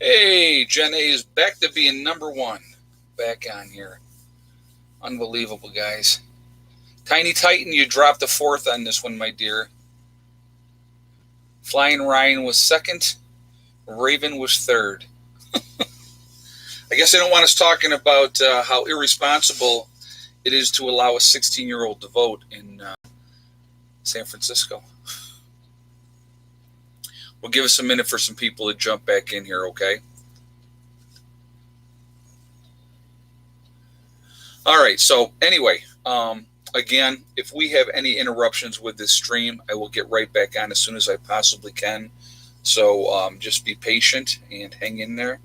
Hey, Gen A is back to being number one. Back on here. Unbelievable, guys. Tiny Titan, you dropped the fourth on this one, my dear. Flying Ryan was second. Raven was third. I guess they don't want us talking about how irresponsible it is to allow a 16-year-old to vote in San Francisco. We'll give us a minute for some people to jump back in here, okay? All right, so anyway, again, if we have any interruptions with this stream, I will get right back on as soon as I possibly can. So just be patient and hang in there,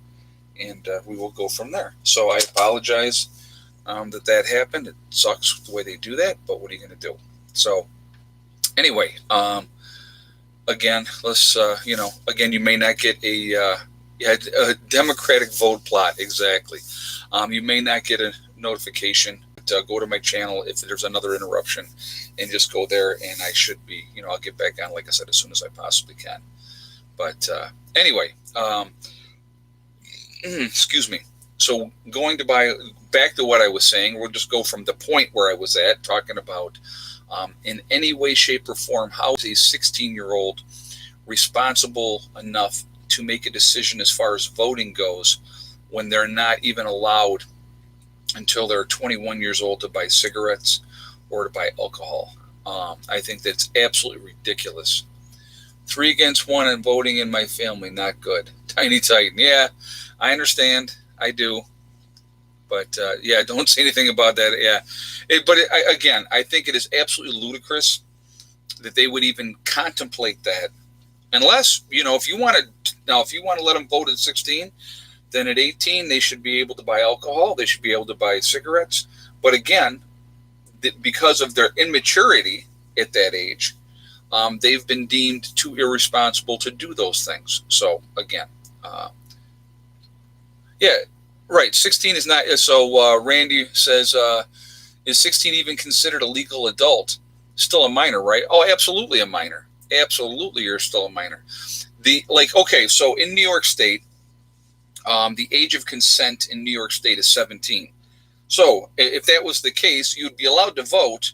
and we will go from there. So I apologize that happened. It sucks the way they do that, but what are you going to do? So anyway, again, let's, again, you may not get a Democratic vote plot, exactly. You may not get a notification, but go to my channel if there's another interruption and just go there, and I should be, I'll get back on, like I said, as soon as I possibly can. But anyway, excuse me. So going back to what I was saying, we'll just go from the point where I was at, talking about in any way, shape, or form, how is a 16-year-old responsible enough to make a decision as far as voting goes when they're not even allowed until they're 21 years old to buy cigarettes or to buy alcohol. I think that's absolutely ridiculous. 3 against 1 in voting in my family, not good. Tiny Titan, yeah, I understand, I do. But, yeah, don't say anything about that. Yeah. Again, I think it is absolutely ludicrous that they would even contemplate that. Unless, if you want to let them vote at 16, then at 18, they should be able to buy alcohol. They should be able to buy cigarettes. But again, because of their immaturity at that age, they've been deemed too irresponsible to do those things. So, again, yeah. Right, 16 is not. So Randy says, is 16 even considered a legal adult? Still a minor, right? Oh, absolutely a minor. Absolutely, you're still a minor. Okay, so in New York State, the age of consent in New York State is 17. So if that was the case, you'd be allowed to vote.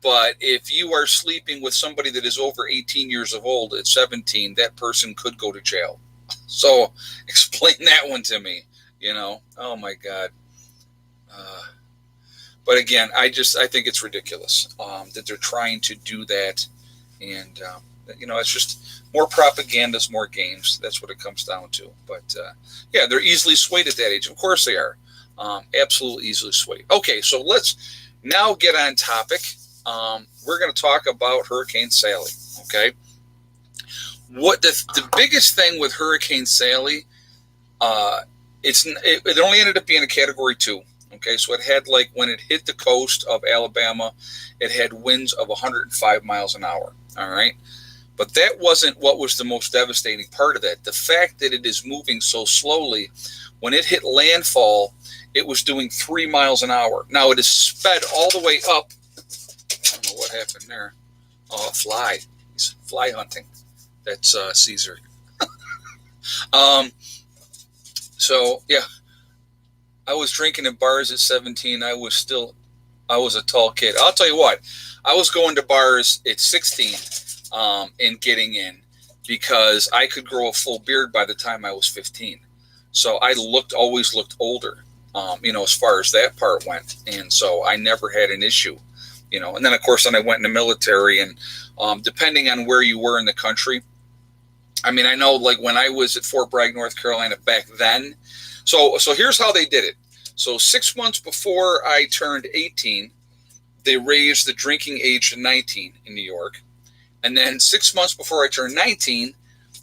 But if you are sleeping with somebody that is over 18 years of old at 17, that person could go to jail. So explain that one to me. Oh my God. But again, I think it's ridiculous that they're trying to do that. And, it's just more propaganda, more games. That's what it comes down to. But, yeah, they're easily swayed at that age. Of course they are. Absolutely easily swayed. Okay, so let's now get on topic. We're going to talk about Hurricane Sally, okay? What the biggest thing with Hurricane Sally, it only ended up being a Category 2. Okay, so it had, when it hit the coast of Alabama, it had winds of 105 miles an hour. All right, but that wasn't what was the most devastating part of that. The fact that it is moving so slowly, when it hit landfall, it was doing 3 miles an hour. Now it is sped all the way up. I don't know what happened there. Oh, a fly. He's fly hunting. That's Caesar. So, yeah, I was drinking in bars at 17. I was a tall kid. I'll tell you what, I was going to bars at 16 and getting in because I could grow a full beard by the time I was 15. So I always looked older, as far as that part went. And so I never had an issue, and then, of course, I went in the military, and depending on where you were in the country, I mean, I know, when I was at Fort Bragg, North Carolina back then. So here's how they did it. So 6 months before I turned 18, they raised the drinking age to 19 in New York. And then 6 months before I turned 19,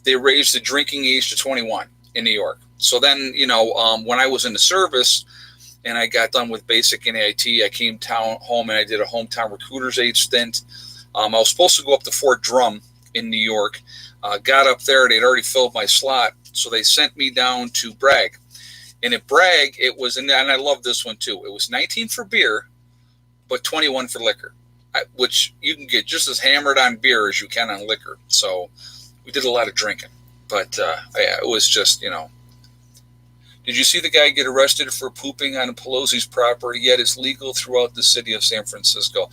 they raised the drinking age to 21 in New York. So then, when I was in the service and I got done with basic and AIT, I came home and I did a hometown recruiter's aid stint. I was supposed to go up to Fort Drum in New York. Got up there, they'd already filled my slot, so they sent me down to Bragg. And at Bragg, it was, and I love this one too, it was 19 for beer, but 21 for liquor, which you can get just as hammered on beer as you can on liquor. So we did a lot of drinking. But yeah, it was just, Did you see the guy get arrested for pooping on Pelosi's property? Yet it's legal throughout the city of San Francisco.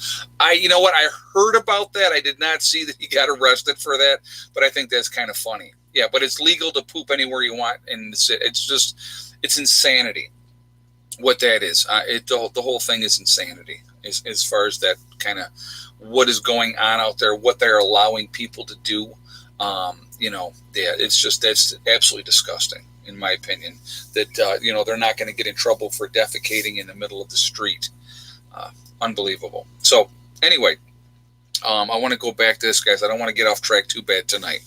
You know what? I heard about that. I did not see that he got arrested for that, but I think that's kind of funny. Yeah, but it's legal to poop anywhere you want, and it's insanity. What that is, the whole thing is insanity. As far as that kind of what is going on out there, what they're allowing people to do. Yeah, that's absolutely disgusting, in my opinion, that, they're not going to get in trouble for defecating in the middle of the street. Unbelievable. So anyway, I want to go back to this, guys. I don't want to get off track too bad tonight.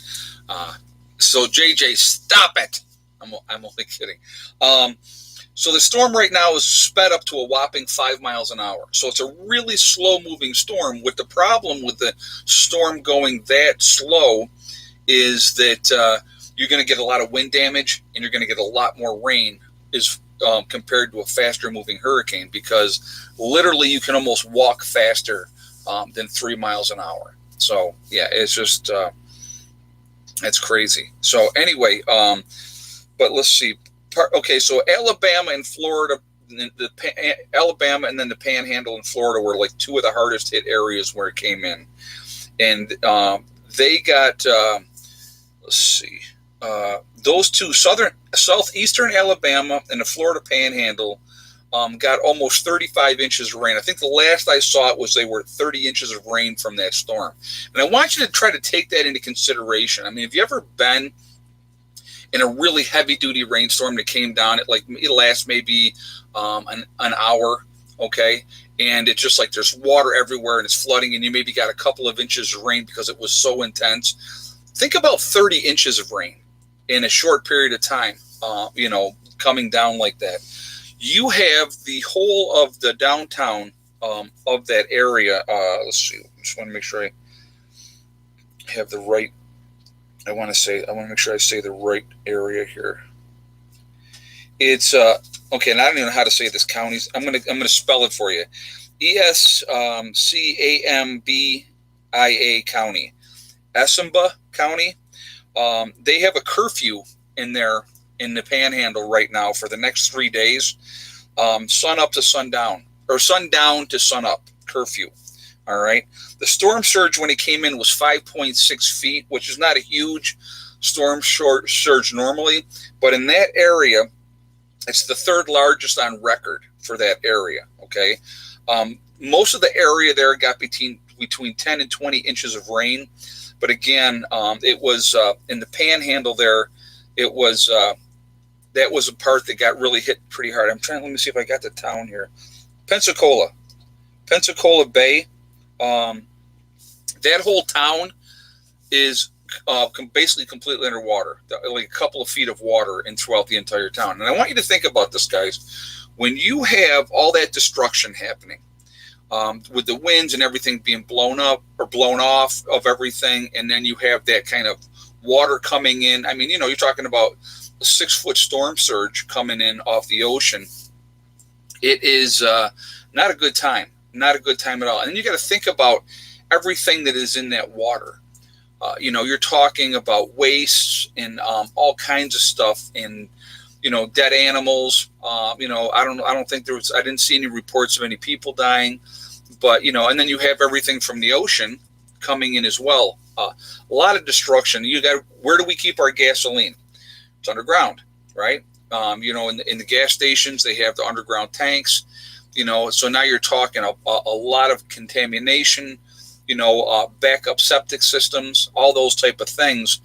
So JJ, stop it. I'm only kidding. So the storm right now is sped up to a whopping 5 miles an hour. So it's a really slow moving storm. With the problem with the storm going that slow is that you're going to get a lot of wind damage, and you're going to get a lot more rain compared to a faster moving hurricane, because literally you can almost walk faster than 3 miles an hour. So yeah, it's just that's crazy. So anyway, but let's see. Okay, so Alabama and Florida, Alabama and then the Panhandle in Florida were like two of the hardest hit areas where it came in, and they got let's see. Those two, southeastern Alabama and the Florida Panhandle, got almost 35 inches of rain. I think the last I saw it was they were 30 inches of rain from that storm. And I want you to try to take that into consideration. I mean, have you ever been in a really heavy-duty rainstorm that came down? It lasts maybe an hour, okay? And it's just like there's water everywhere and it's flooding, and you maybe got a couple of inches of rain because it was so intense. Think about 30 inches of rain in a short period of time, coming down like that. You have the whole of the downtown of that area. Let's see. I just want to make sure I have the right. I want to make sure I say the right area here. It's okay, and I don't even know how to say this county. I'm gonna spell it for you. Escambia County, Escambia County. They have a curfew in there in the Panhandle right now for the next 3 days, sun up to sundown, or sundown to sunup curfew. All right. The storm surge when it came in was 5.6 feet, which is not a huge storm surge normally, but in that area, it's the third largest on record for that area. Okay. Most of the area there got between 10 and 20 inches of rain. But again, it was in the Panhandle there. It was that was a part that got really hit pretty hard. Let me see if I got the town here. Pensacola Bay. That whole town is basically completely underwater, like a couple of feet of water throughout the entire town. And I want you to think about this, guys. When you have all that destruction happening, with the winds and everything being blown up or blown off of everything, and then you have that kind of water coming in. I mean, you're talking about a 6-foot storm surge coming in off the ocean. It is not a good time. Not a good time at all. And you got to think about everything that is in that water. You're talking about waste and all kinds of stuff, and dead animals. I didn't see any reports of any people dying, but and then you have everything from the ocean coming in as well. A lot of destruction. Where do we keep our gasoline? It's underground, right? In the gas stations, they have the underground tanks. So now you're talking a lot of contamination, backup septic systems, all those type of things.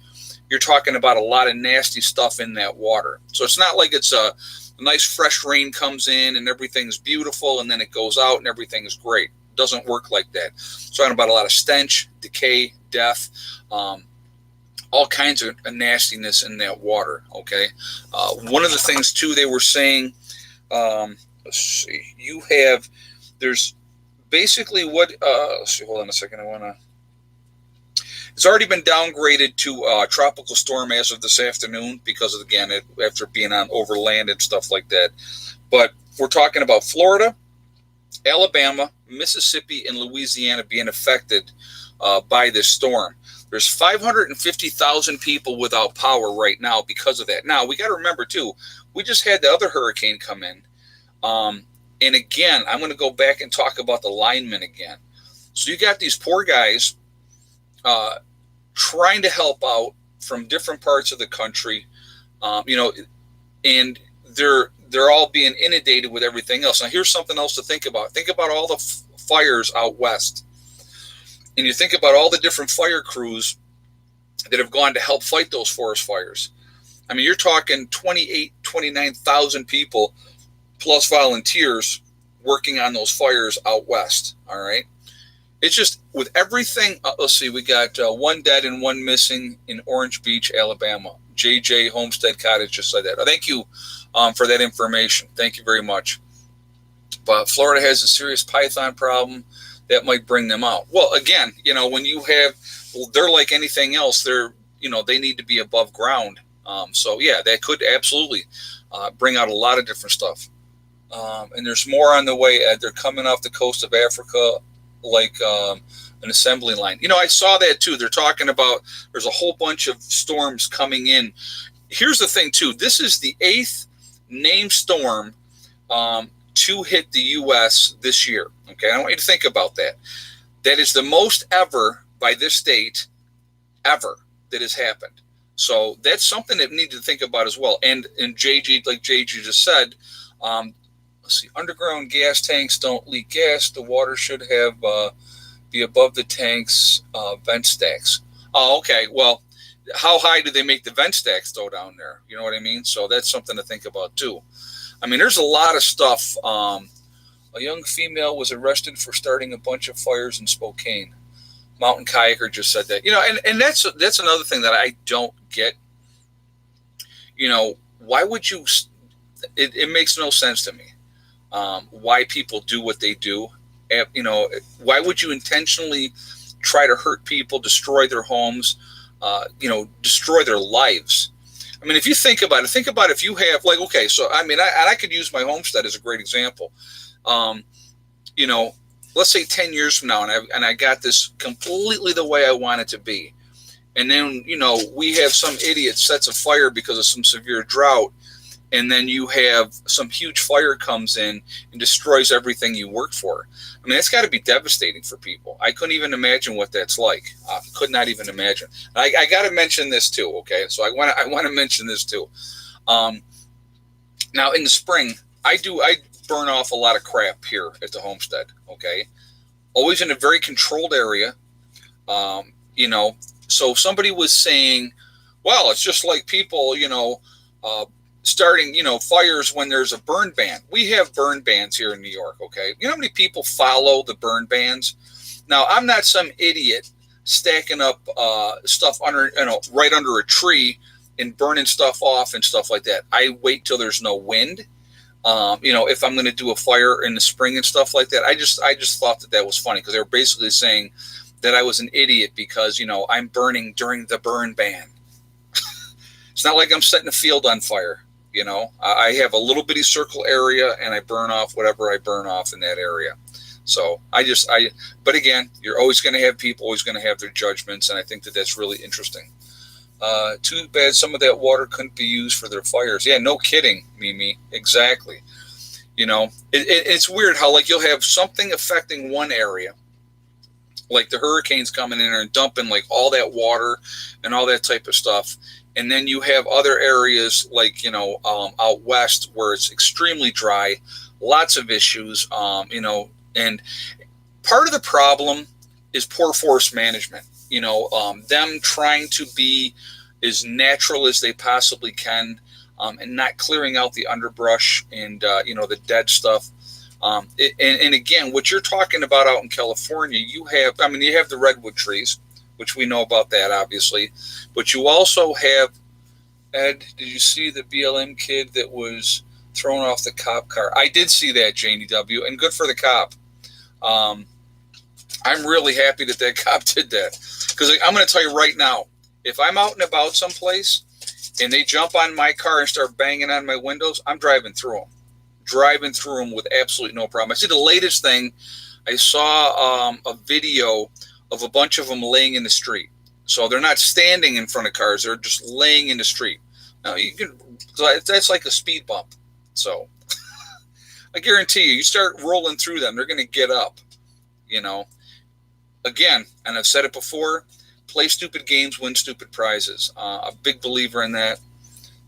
You're talking about a lot of nasty stuff in that water. So it's not like it's a nice fresh rain comes in and everything's beautiful and then it goes out and everything's great. It doesn't work like that. It's talking about a lot of stench, decay, death, all kinds of nastiness in that water. Okay. One of the things too, they were saying, let's see. There's basically what. Let's see. Hold on a second. It's already been downgraded to tropical storm as of this afternoon because after being on over land and stuff like that. But we're talking about Florida, Alabama, Mississippi, and Louisiana being affected by this storm. There's 550,000 people without power right now because of that. Now, we got to remember, too, we just had the other hurricane come in. And again, I'm going to go back and talk about the linemen again. So you got these poor guys trying to help out from different parts of the country, and they're all being inundated with everything else. Now, here's something else to think about. Think about all the fires out west. And you think about all the different fire crews that have gone to help fight those forest fires. I mean, you're talking 29,000 people plus volunteers working on those fires out west. All right. It's just with everything. Let's see. We got 1 dead and 1 missing in Orange Beach, Alabama. JJ Homestead Cottage just said that. Thank you for that information. Thank you very much. But Florida has a serious python problem that might bring them out. Well, again, when you have, they're like anything else. They need to be above ground. So yeah, that could absolutely bring out a lot of different stuff. And there's more on the way. They're coming off the coast of Africa, like an assembly line. I saw that too. They're talking about there's a whole bunch of storms coming in. Here's the thing too. This is the 8th named storm to hit the U.S. this year. Okay, I want you to think about that. That is the most ever by this state ever that has happened. So that's something that we need to think about as well. And JG, like JG just said, let's see, underground gas tanks don't leak gas. The water should have be above the tanks vent stacks. Oh, okay. Well, how high do they make the vent stacks though down there? You know what I mean? So that's something to think about too. I mean, there's a lot of stuff. A young female was arrested for starting a bunch of fires in Spokane. Mountain Kayaker just said that. And that's another thing that I don't get. Why would you? It makes no sense to me. Why people do what they do. Why would you intentionally try to hurt people, destroy their homes, destroy their lives? I mean, if you think about it, if you have okay, so I mean, I could use my homestead as a great example. Let's say 10 years from now, and I got this completely the way I want it to be. And then, we have some idiot sets a fire because of some severe drought. And then you have some huge fire comes in and destroys everything you worked for. I mean, that's got to be devastating for people. I couldn't even imagine what that's like. Could not even imagine. I got to mention this too. Okay, so I want to mention this too. Now in the spring, I burn off a lot of crap here at the homestead. Okay, always in a very controlled area. So somebody was saying, well, it's just like people, starting, fires when there's a burn ban. We have burn bans here in New York, okay? You know how many people follow the burn bans? Now, I'm not some idiot stacking up stuff right under a tree and burning stuff off and stuff like that. I wait till there's no wind. If I'm going to do a fire in the spring and stuff like that, I just thought that was funny because they were basically saying that I was an idiot because, I'm burning during the burn ban. It's not like I'm setting a field on fire. I have a little bitty circle area and I burn off whatever I burn off in that area. So but again, you're always going to have people always going to have their judgments. And I think that's really interesting. Too bad some of that water couldn't be used for their fires. Yeah, no kidding, Mimi. Exactly. It's weird how you'll have something affecting one area, like the hurricanes coming in and dumping all that water and all that type of stuff. And then you have other areas out west where it's extremely dry, lots of issues, and part of the problem is poor forest management, them trying to be as natural as they possibly can and not clearing out the underbrush and, the dead stuff. And again, what you're talking about out in California, you have the redwood trees, which we know about that, obviously. But you also have, Ed, did you see the BLM kid that was thrown off the cop car? I did see that, Janie W., and good for the cop. I'm really happy that cop did that. Because I'm going to tell you right now, if I'm out and about someplace and they jump on my car and start banging on my windows, I'm driving through them. Driving through them with absolutely no problem. I see the latest thing, I saw a video of a bunch of them laying in the street. So they're not standing in front of cars; they're just laying in the street. Now you can, that's like a speed bump. So I guarantee you, you start rolling through them, they're going to get up. You know, again, and I've said it before: play stupid games, win stupid prizes. A big believer in that.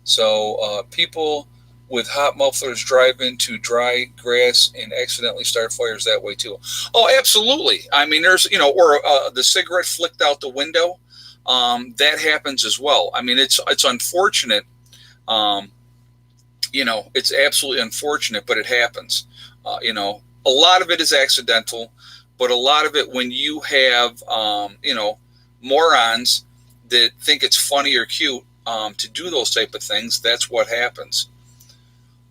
So people with hot mufflers drive into dry grass and accidentally start fires that way too. Oh, absolutely. I mean, there's, or the cigarette flicked out the window. That happens as well. I mean, it's unfortunate. It's absolutely unfortunate, but it happens. A lot of it is accidental, but a lot of it when you have, morons that think it's funny or cute to do those type of things, that's what happens.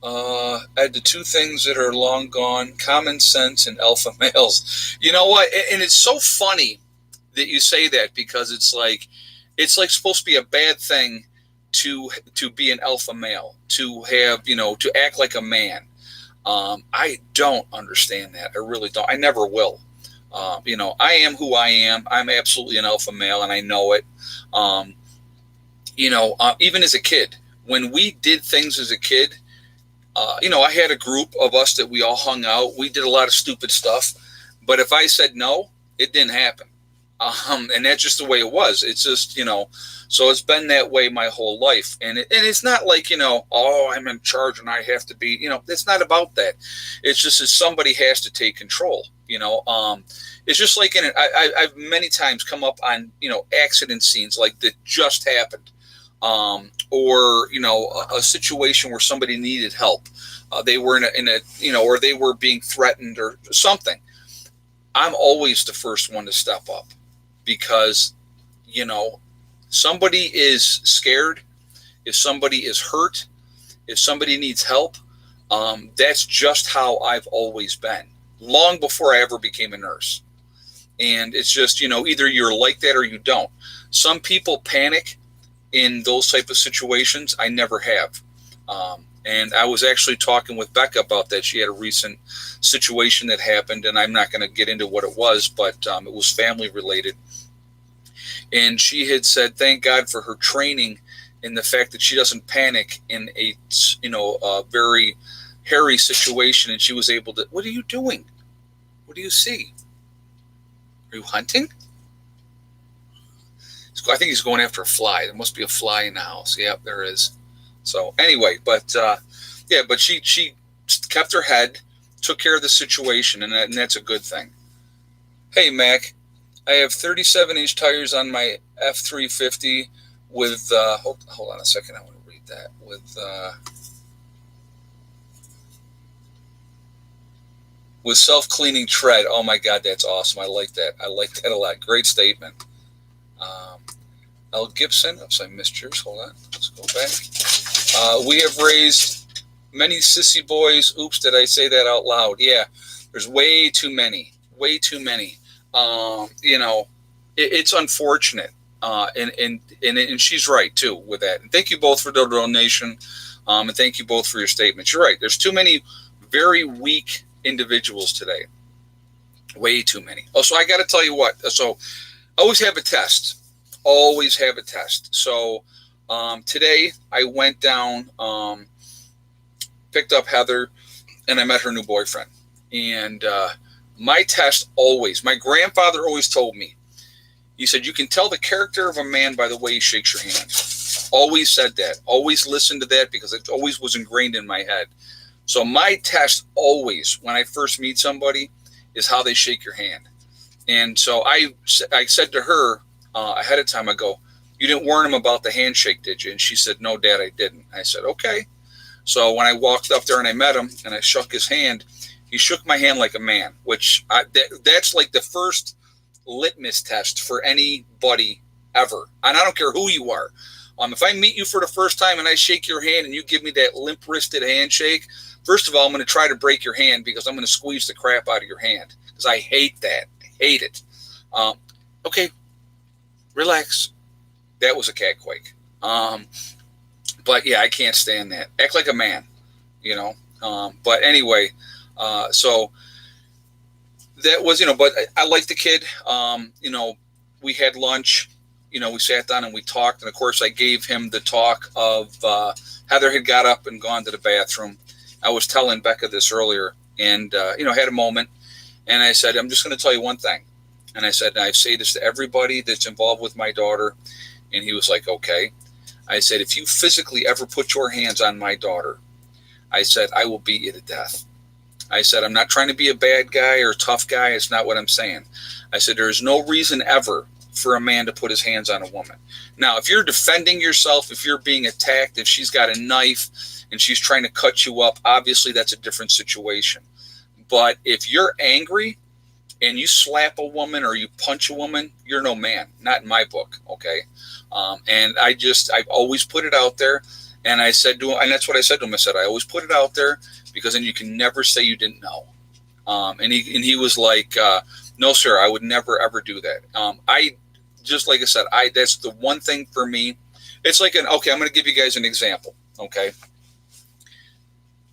Add the two things that are long gone: common sense and alpha males. You know what? And it's so funny that you say that, because it's like supposed to be a bad thing to be an alpha male, to have, to act like a man. I don't understand that. I really don't. I never will. I am who I am. I'm absolutely an alpha male, and I know it. Even as a kid, when we did things as a kid, I had a group of us that we all hung out. We did a lot of stupid stuff, but if I said no, it didn't happen. And that's just the way it was. It's just, so it's been that way my whole life. And it's not like, I'm in charge and I have to be, it's not about that. It's just that somebody has to take control, it's just like I've many times come up on, accident scenes like that just happened. Or a situation where somebody needed help. They were in a or they were being threatened or something. I'm always the first one to step up, because, somebody is scared, if somebody is hurt, if somebody needs help. That's just how I've always been, long before I ever became a nurse. And it's just, either you're like that or you don't. Some people panic in those type of situations. I never have. And I was actually talking with Becca about that. She had a recent situation that happened, and I'm not going to get into what it was, but it was family related. And she had said, thank God for her training in the fact that she doesn't panic in a very hairy situation. And she was able to, what are you doing? What do you see? Are you hunting? I think he's going after a fly. There must be a fly in the house. Yep, there is. So anyway, but she kept her head, took care of the situation, and that's a good thing. Hey, Mac, I have 37-inch tires on my F350 with, hold on a second, I want to read that, with self-cleaning tread. Oh my God, that's awesome. I like that. I like that a lot. Great statement. L. Gibson. Oops, I missed yours. Hold on. Let's go back. We have raised many sissy boys. Oops, did I say that out loud? Yeah, there's way too many. Way too many. It's unfortunate. And she's right, too, with that. And thank you both for the donation. And thank you both for your statements. You're right. There's too many very weak individuals today. Way too many. Oh, so I got to tell you what. So always have a test. Always have a test. So today I went down, picked up Heather, and I met her new boyfriend. And my test always, my grandfather always told me, he said, you can tell the character of a man by the way he shakes your hand. Always said that. Always listened to that, because it always was ingrained in my head. So my test always, when I first meet somebody, is how they shake your hand. And so I said to her ahead of time, I go, you didn't warn him about the handshake, did you? And she said, no, Dad, I didn't. I said, okay. So when I walked up there and I met him and I shook his hand, he shook my hand like a man, which that's like the first litmus test for anybody ever. And I don't care who you are. If I meet you for the first time and I shake your hand and you give me that limp-wristed handshake, first of all, I'm going to try to break your hand, because I'm going to squeeze the crap out of your hand, because I hate that. I hate it. Okay, relax. That was a cat quake. But yeah, I can't stand that. Act like a man, But anyway, so that was, but I like the kid. We had lunch. we sat down and we talked. And of course, I gave him the talk of Heather had got up and gone to the bathroom. I was telling Becca this earlier, and had a moment. And I said, I'm just going to tell you one thing. And I said, and I say this to everybody that's involved with my daughter. And he was like, okay. I said, if you physically ever put your hands on my daughter, I said, I will beat you to death. I said, I'm not trying to be a bad guy or a tough guy. It's not what I'm saying. I said, there's no reason ever for a man to put his hands on a woman. Now, if you're defending yourself, if you're being attacked, if she's got a knife and she's trying to cut you up, obviously that's a different situation. But if you're angry and you slap a woman or you punch a woman, you're no man, not in my book, okay? And I've always put it out there. And I said to him, and that's what I said to him. I said, I always put it out there because then you can never say you didn't know. And he was like, no, sir, I would never, ever do that. Just like I said, that's the one thing for me. It's like okay, I'm going to give you guys an example, okay?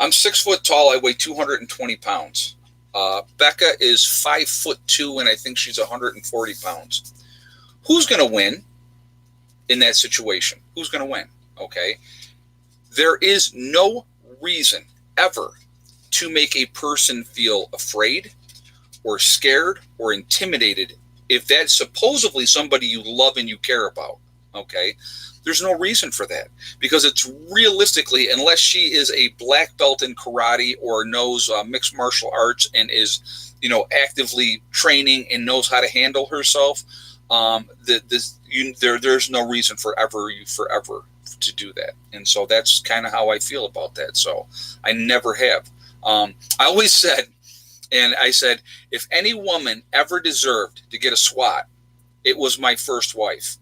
I'm 6 foot tall. I weigh 220 pounds. Becca is 5'2", and I think she's 140 pounds. Who's going to win in that situation? Who's going to win? Okay. There is no reason ever to make a person feel afraid or scared or intimidated if that's supposedly somebody you love and you care about. Okay. There's no reason for that, because it's realistically, unless she is a black belt in karate or knows mixed martial arts and is, actively training and knows how to handle herself, there's no reason forever to do that. And so that's kind of how I feel about that. So I never have. I always said, and I said, if any woman ever deserved to get a swat, it was my first wife.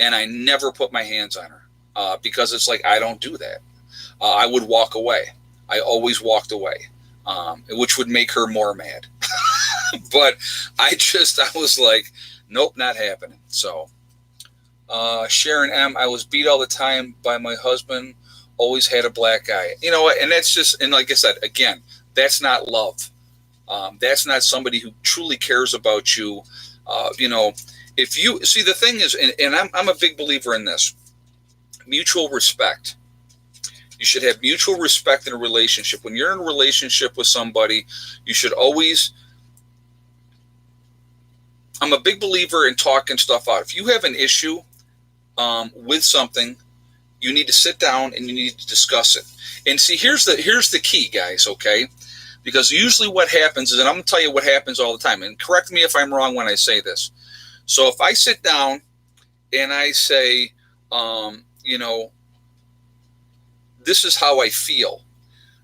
And I never put my hands on her because it's like, I don't do that. I would walk away. I always walked away, which would make her more mad. But I was like, nope, not happening. So Sharon M., I was beat all the time by my husband, always had a black eye. You know what? And that's just, and like I said, again, that's not love. That's not somebody who truly cares about you. If you see, the thing is, and I'm a big believer in this, mutual respect. You should have mutual respect in a relationship. When you're in a relationship with somebody, you should always, I'm a big believer in talking stuff out. If you have an issue with something, you need to sit down and you need to discuss it. And see, here's the key, guys, okay? Because usually what happens is, and I'm going to tell you what happens all the time, and correct me if I'm wrong when I say this. So if I sit down and I say, this is how I feel,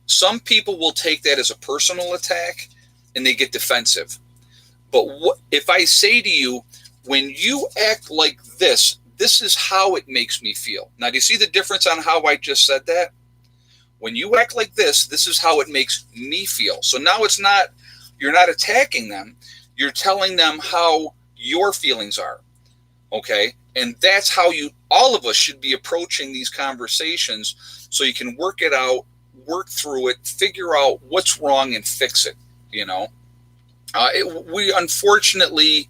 some people will take that as a personal attack and they get defensive. But if I say to you, when you act like this is how it makes me feel. Now, do you see the difference on how I just said that? When you act like this is how it makes me feel. So now you're not attacking them. You're telling them how your feelings are. Okay. And that's how all of us should be approaching these conversations, so you can work it out, work through it, figure out what's wrong and fix it. We unfortunately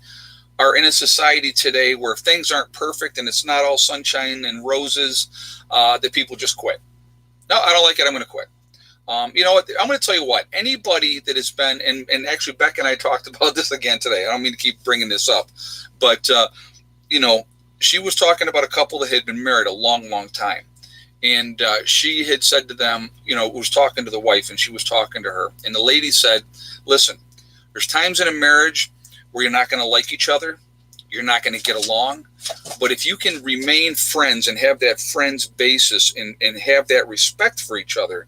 are in a society today where things aren't perfect and it's not all sunshine and roses, that people just quit. No, I don't like it. I'm going to quit. You know what? I'm going to tell you what. Anybody that has been, and actually Beck and I talked about this again today. I don't mean to keep bringing this up, but she was talking about a couple that had been married a long, long time, and she had said to them, was talking to the wife, and she was talking to her, and the lady said, "Listen, there's times in a marriage where you're not going to like each other, you're not going to get along, but if you can remain friends and have that friends basis and have that respect for each other,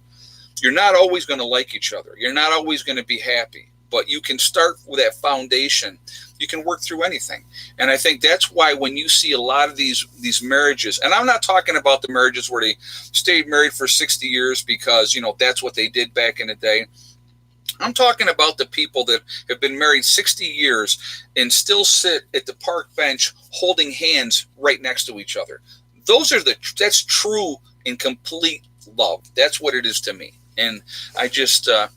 you're not always going to like each other. You're not always going to be happy, but you can start with that foundation. You can work through anything." And I think that's why when you see a lot of these marriages, and I'm not talking about the marriages where they stayed married for 60 years because, that's what they did back in the day. I'm talking about the people that have been married 60 years and still sit at the park bench holding hands right next to each other. That's true and complete love. That's what it is to me. And I just, I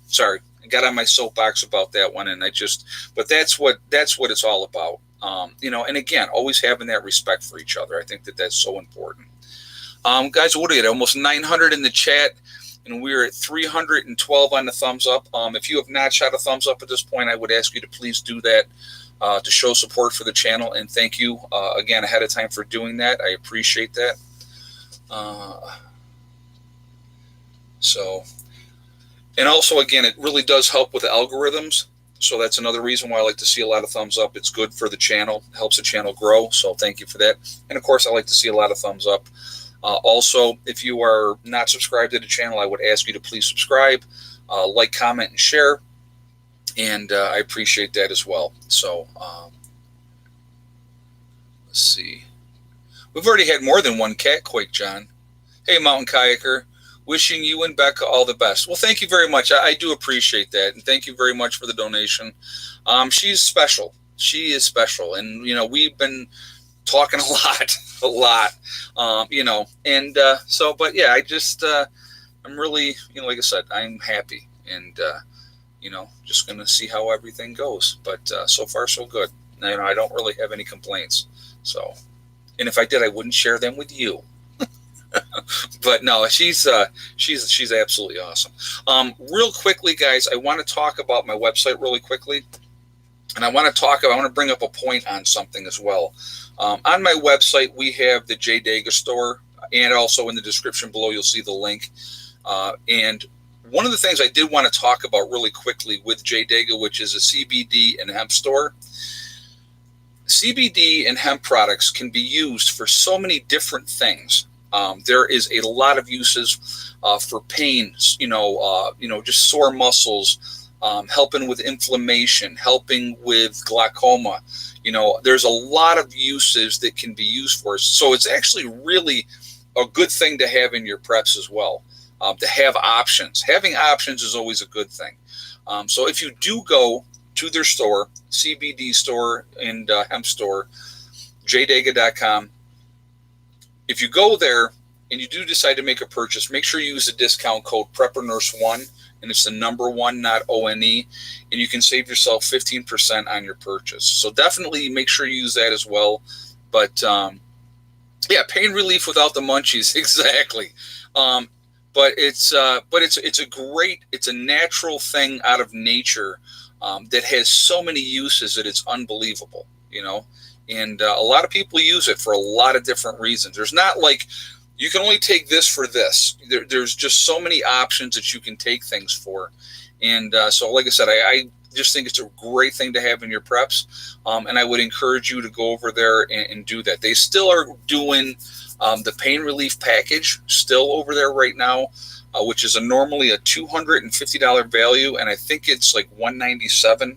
got on my soapbox about that one, but that's what it's all about. And again, always having that respect for each other. I think that that's so important. Guys, what are we at? Almost 900 in the chat, and we're at 312 on the thumbs up. If you have not shot a thumbs up at this point, I would ask you to please do that to show support for the channel. And thank you again ahead of time for doing that. I appreciate that. And also, again, it really does help with the algorithms. So that's another reason why I like to see a lot of thumbs up. It's good for the channel, helps the channel grow. So thank you for that. And of course, I like to see a lot of thumbs up. Also, if you are not subscribed to the channel, I would ask you to please subscribe, like, comment, and share. And I appreciate that as well. So let's see. We've already had more than one cat quake, John. Hey, Mountain Kayaker. Wishing you and Becca all the best. Well, thank you very much. I do appreciate that. And thank you very much for the donation. She's special. She is special. And, we've been talking a lot, but yeah, I'm really, like I said, I'm happy and, just going to see how everything goes. But so far, so good. I don't really have any complaints. So, and if I did, I wouldn't share them with you. But no, she's absolutely awesome. Real quickly, guys, I want to talk about my website really quickly, and I want to bring up a point on something as well. On my website, we have the J Dega store, and also in the description below, you'll see the link. And one of the things I did want to talk about really quickly with J Dega, which is a CBD and hemp store. CBD and hemp products can be used for so many different things. There is a lot of uses for pain, just sore muscles, helping with inflammation, helping with glaucoma. There's a lot of uses that can be used for. So it's actually really a good thing to have in your preps as well, to have options. Having options is always a good thing. So if you do go to their store, CBD store and hemp store, jdega.com, if you go there and you do decide to make a purchase, make sure you use the discount code PrepperNurse1, and it's the number 1, not ONE, and you can save yourself 15% on your purchase. So definitely make sure you use that as well. But yeah, pain relief without the munchies, exactly. But it's a natural thing out of nature that has so many uses that it's unbelievable, And a lot of people use it for a lot of different reasons. There's not like you can only take this for this. There's just so many options that you can take things for. And so, like I said, I just think it's a great thing to have in your preps. And I would encourage you to go over there and do that. They still are doing the pain relief package still over there right now, which is normally a $250 value. And I think it's like $197.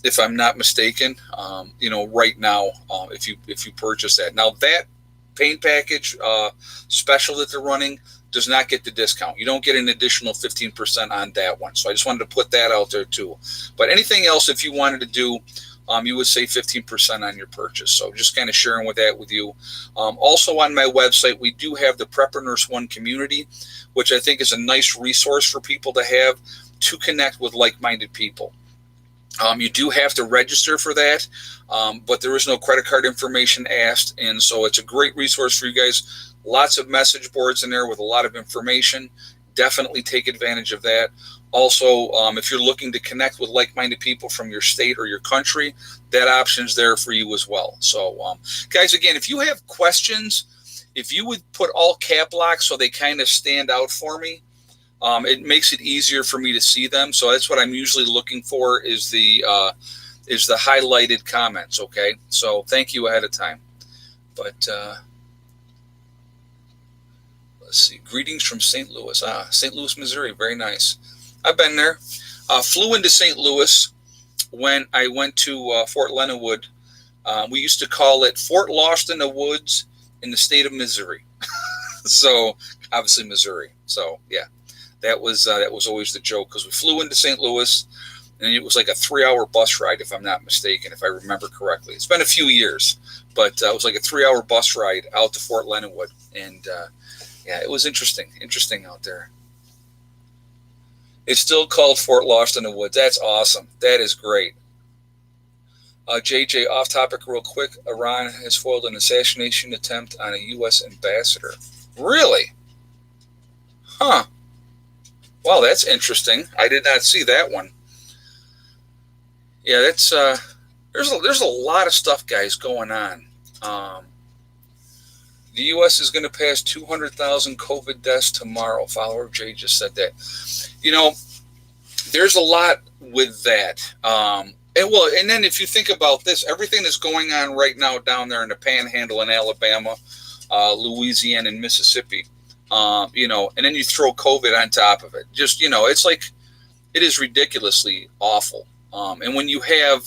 If I'm not mistaken, right now, if you purchase that. Now that paint package special that they're running does not get the discount. You don't get an additional 15% on that one. So I just wanted to put that out there too. But anything else, if you wanted to do, you would save 15% on your purchase. So just kind of sharing with that with you. Also on my website, we do have the Prepper Nurse One community, which I think is a nice resource for people to have to connect with like-minded people. You do have to register for that, but there is no credit card information asked. And so it's a great resource for you guys. Lots of message boards in there with a lot of information. Definitely take advantage of that. Also, if you're looking to connect with like-minded people from your state or your country, that option's there for you as well. So, guys, again, if you have questions, if you would put all cap locks so they kind of stand out for me, it makes it easier for me to see them. So that's what I'm usually looking for is the highlighted comments. Okay. So thank you ahead of time. But let's see. Greetings from St. Louis. St. Louis, Missouri. Very nice. I've been there. Flew into St. Louis when I went to Fort Leonard Wood. We used to call it Fort Lost in the Woods in the state of Missouri. So obviously Missouri. So yeah. That was always the joke because we flew into St. Louis and it was like a 3-hour bus ride, if I'm not mistaken, if I remember correctly. It's been a few years, but it was like a 3-hour bus ride out to Fort Leonard Wood. And yeah, it was interesting out there. It's still called Fort Lost in the Woods. That's awesome. That is great. JJ, off topic real quick. Iran has foiled an assassination attempt on a U.S. ambassador. Really? Huh. Well, that's interesting. I did not see that one. Yeah, that's there's a lot of stuff, guys, going on. The U.S. is going to pass 200,000 COVID deaths tomorrow. Follower Jay just said that. You know, there's a lot with that. And then if you think about this, everything that's going on right now down there in the Panhandle in Alabama, Louisiana, and Mississippi, and then you throw COVID on top of it. Just, it's like, it is ridiculously awful. And when you have,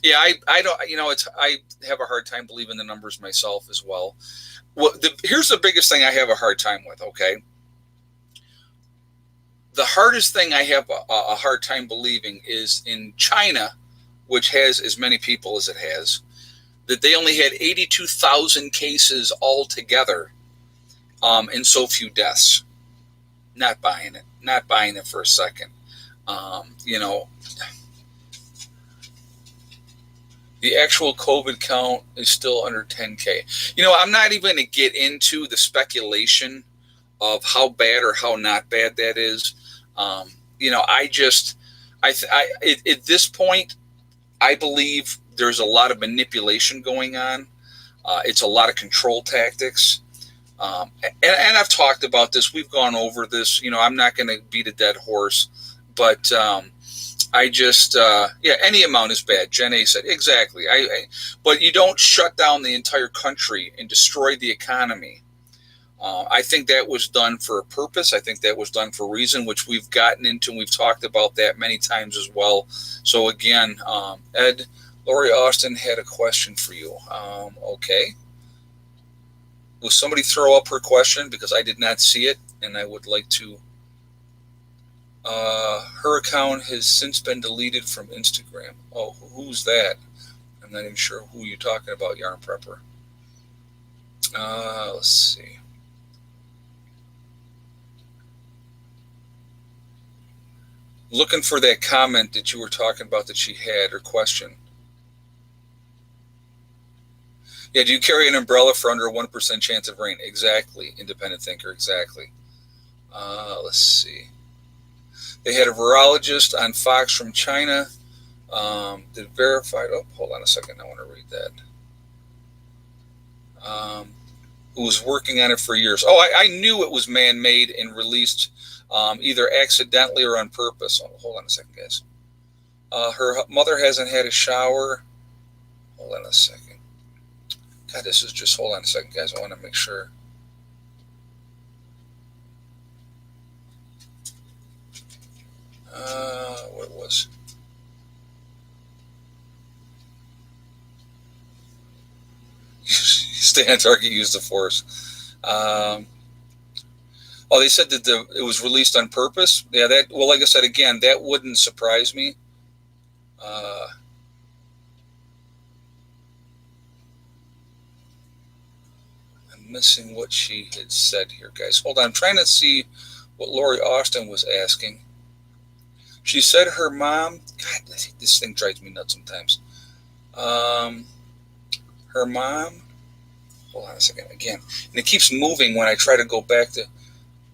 I don't, I have a hard time believing the numbers myself as well. Well, here's the biggest thing I have a hard time with, okay? The hardest thing I have a hard time believing is in China, which has as many people as it has, that they only had 82,000 cases altogether and so few deaths. Not buying it for a second. The actual COVID count is still under 10K. I'm not even going to get into the speculation of how bad or how not bad that is. At this point, I believe there's a lot of manipulation going on. It's a lot of control tactics. And I've talked about this. We've gone over this. I'm not going to beat a dead horse, but any amount is bad. Jen A said, exactly. But you don't shut down the entire country and destroy the economy. I think that was done for a purpose. I think that was done for a reason, which we've gotten into, and we've talked about that many times as well. So again, Ed, Lori Austin had a question for you. Okay. Will somebody throw up her question? Because I did not see it, and I would like to. Her account has since been deleted from Instagram. Oh, who's that? I'm not even sure who you're talking about, Yarn Prepper. Let's see. Looking for that comment that you were talking about that she had, or question. Yeah, do you carry an umbrella for under a 1% chance of rain? Exactly, independent thinker, exactly. Let's see. They had a virologist on Fox from China that verified, hold on a second, I want to read that. Who was working on it for years. I knew it was man-made and released either accidentally or on purpose. Hold on a second, guys. Her mother hasn't had a shower. Hold on a second. God, this is just, hold on a second, guys. I want to make sure. What it was. Stay on target, use the force. They said that it was released on purpose. Yeah, like I said, again, that wouldn't surprise me. I'm missing what she had said here, guys. Hold on, I'm trying to see what Lori Austin was asking. She said her mom, God, this thing drives me nuts sometimes. Her mom, hold on a second, again, and it keeps moving when I try to go back to,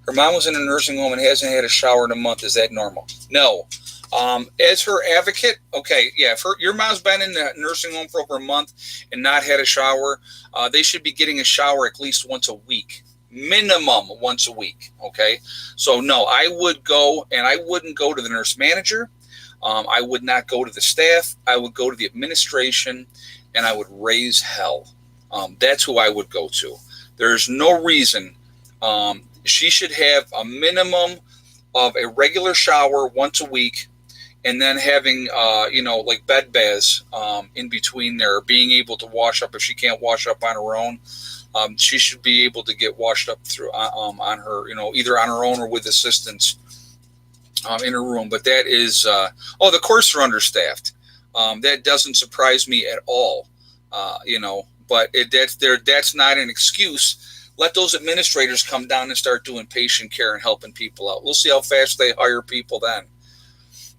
her mom was in a nursing home and hasn't had a shower in a month. Is that normal? No. As her advocate, okay, yeah, if your mom's been in the nursing home for over a month and not had a shower, they should be getting a shower at least once a week. Minimum once a week, okay? So, no, I would go, and I wouldn't go to the nurse manager. I would not go to the staff. I would go to the administration, and I would raise hell. That's who I would go to. There's no reason. She should have a minimum of a regular shower once a week, and then having, like bed baths in between there, being able to wash up if she can't wash up on her own. She should be able to get washed up through on her, either on her own or with assistance in her room. But that is, the courts are understaffed. That doesn't surprise me at all, but that's not an excuse. Let those administrators come down and start doing patient care and helping people out. We'll see how fast they hire people then.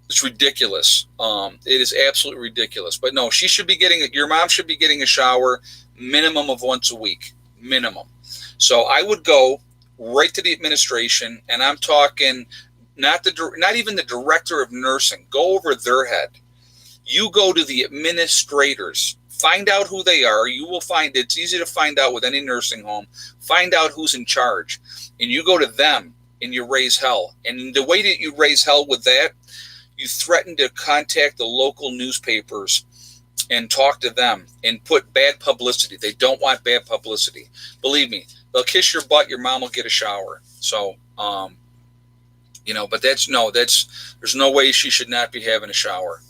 It's ridiculous. It is absolutely ridiculous. But no, your mom should be getting a shower minimum of once a week, minimum. So I would go right to the administration, and I'm talking not even the director of nursing. Go over their head. You go to the administrators. Find out who they are. You will find it's easy to find out with any nursing home. Find out who's in charge, and you go to them and you raise hell. And the way that you raise hell with that, you threaten to contact the local newspapers and talk to them and put bad publicity. They don't want bad publicity. Believe me, they'll kiss your butt. Your mom will get a shower. So, but there's no way she should not be having a shower.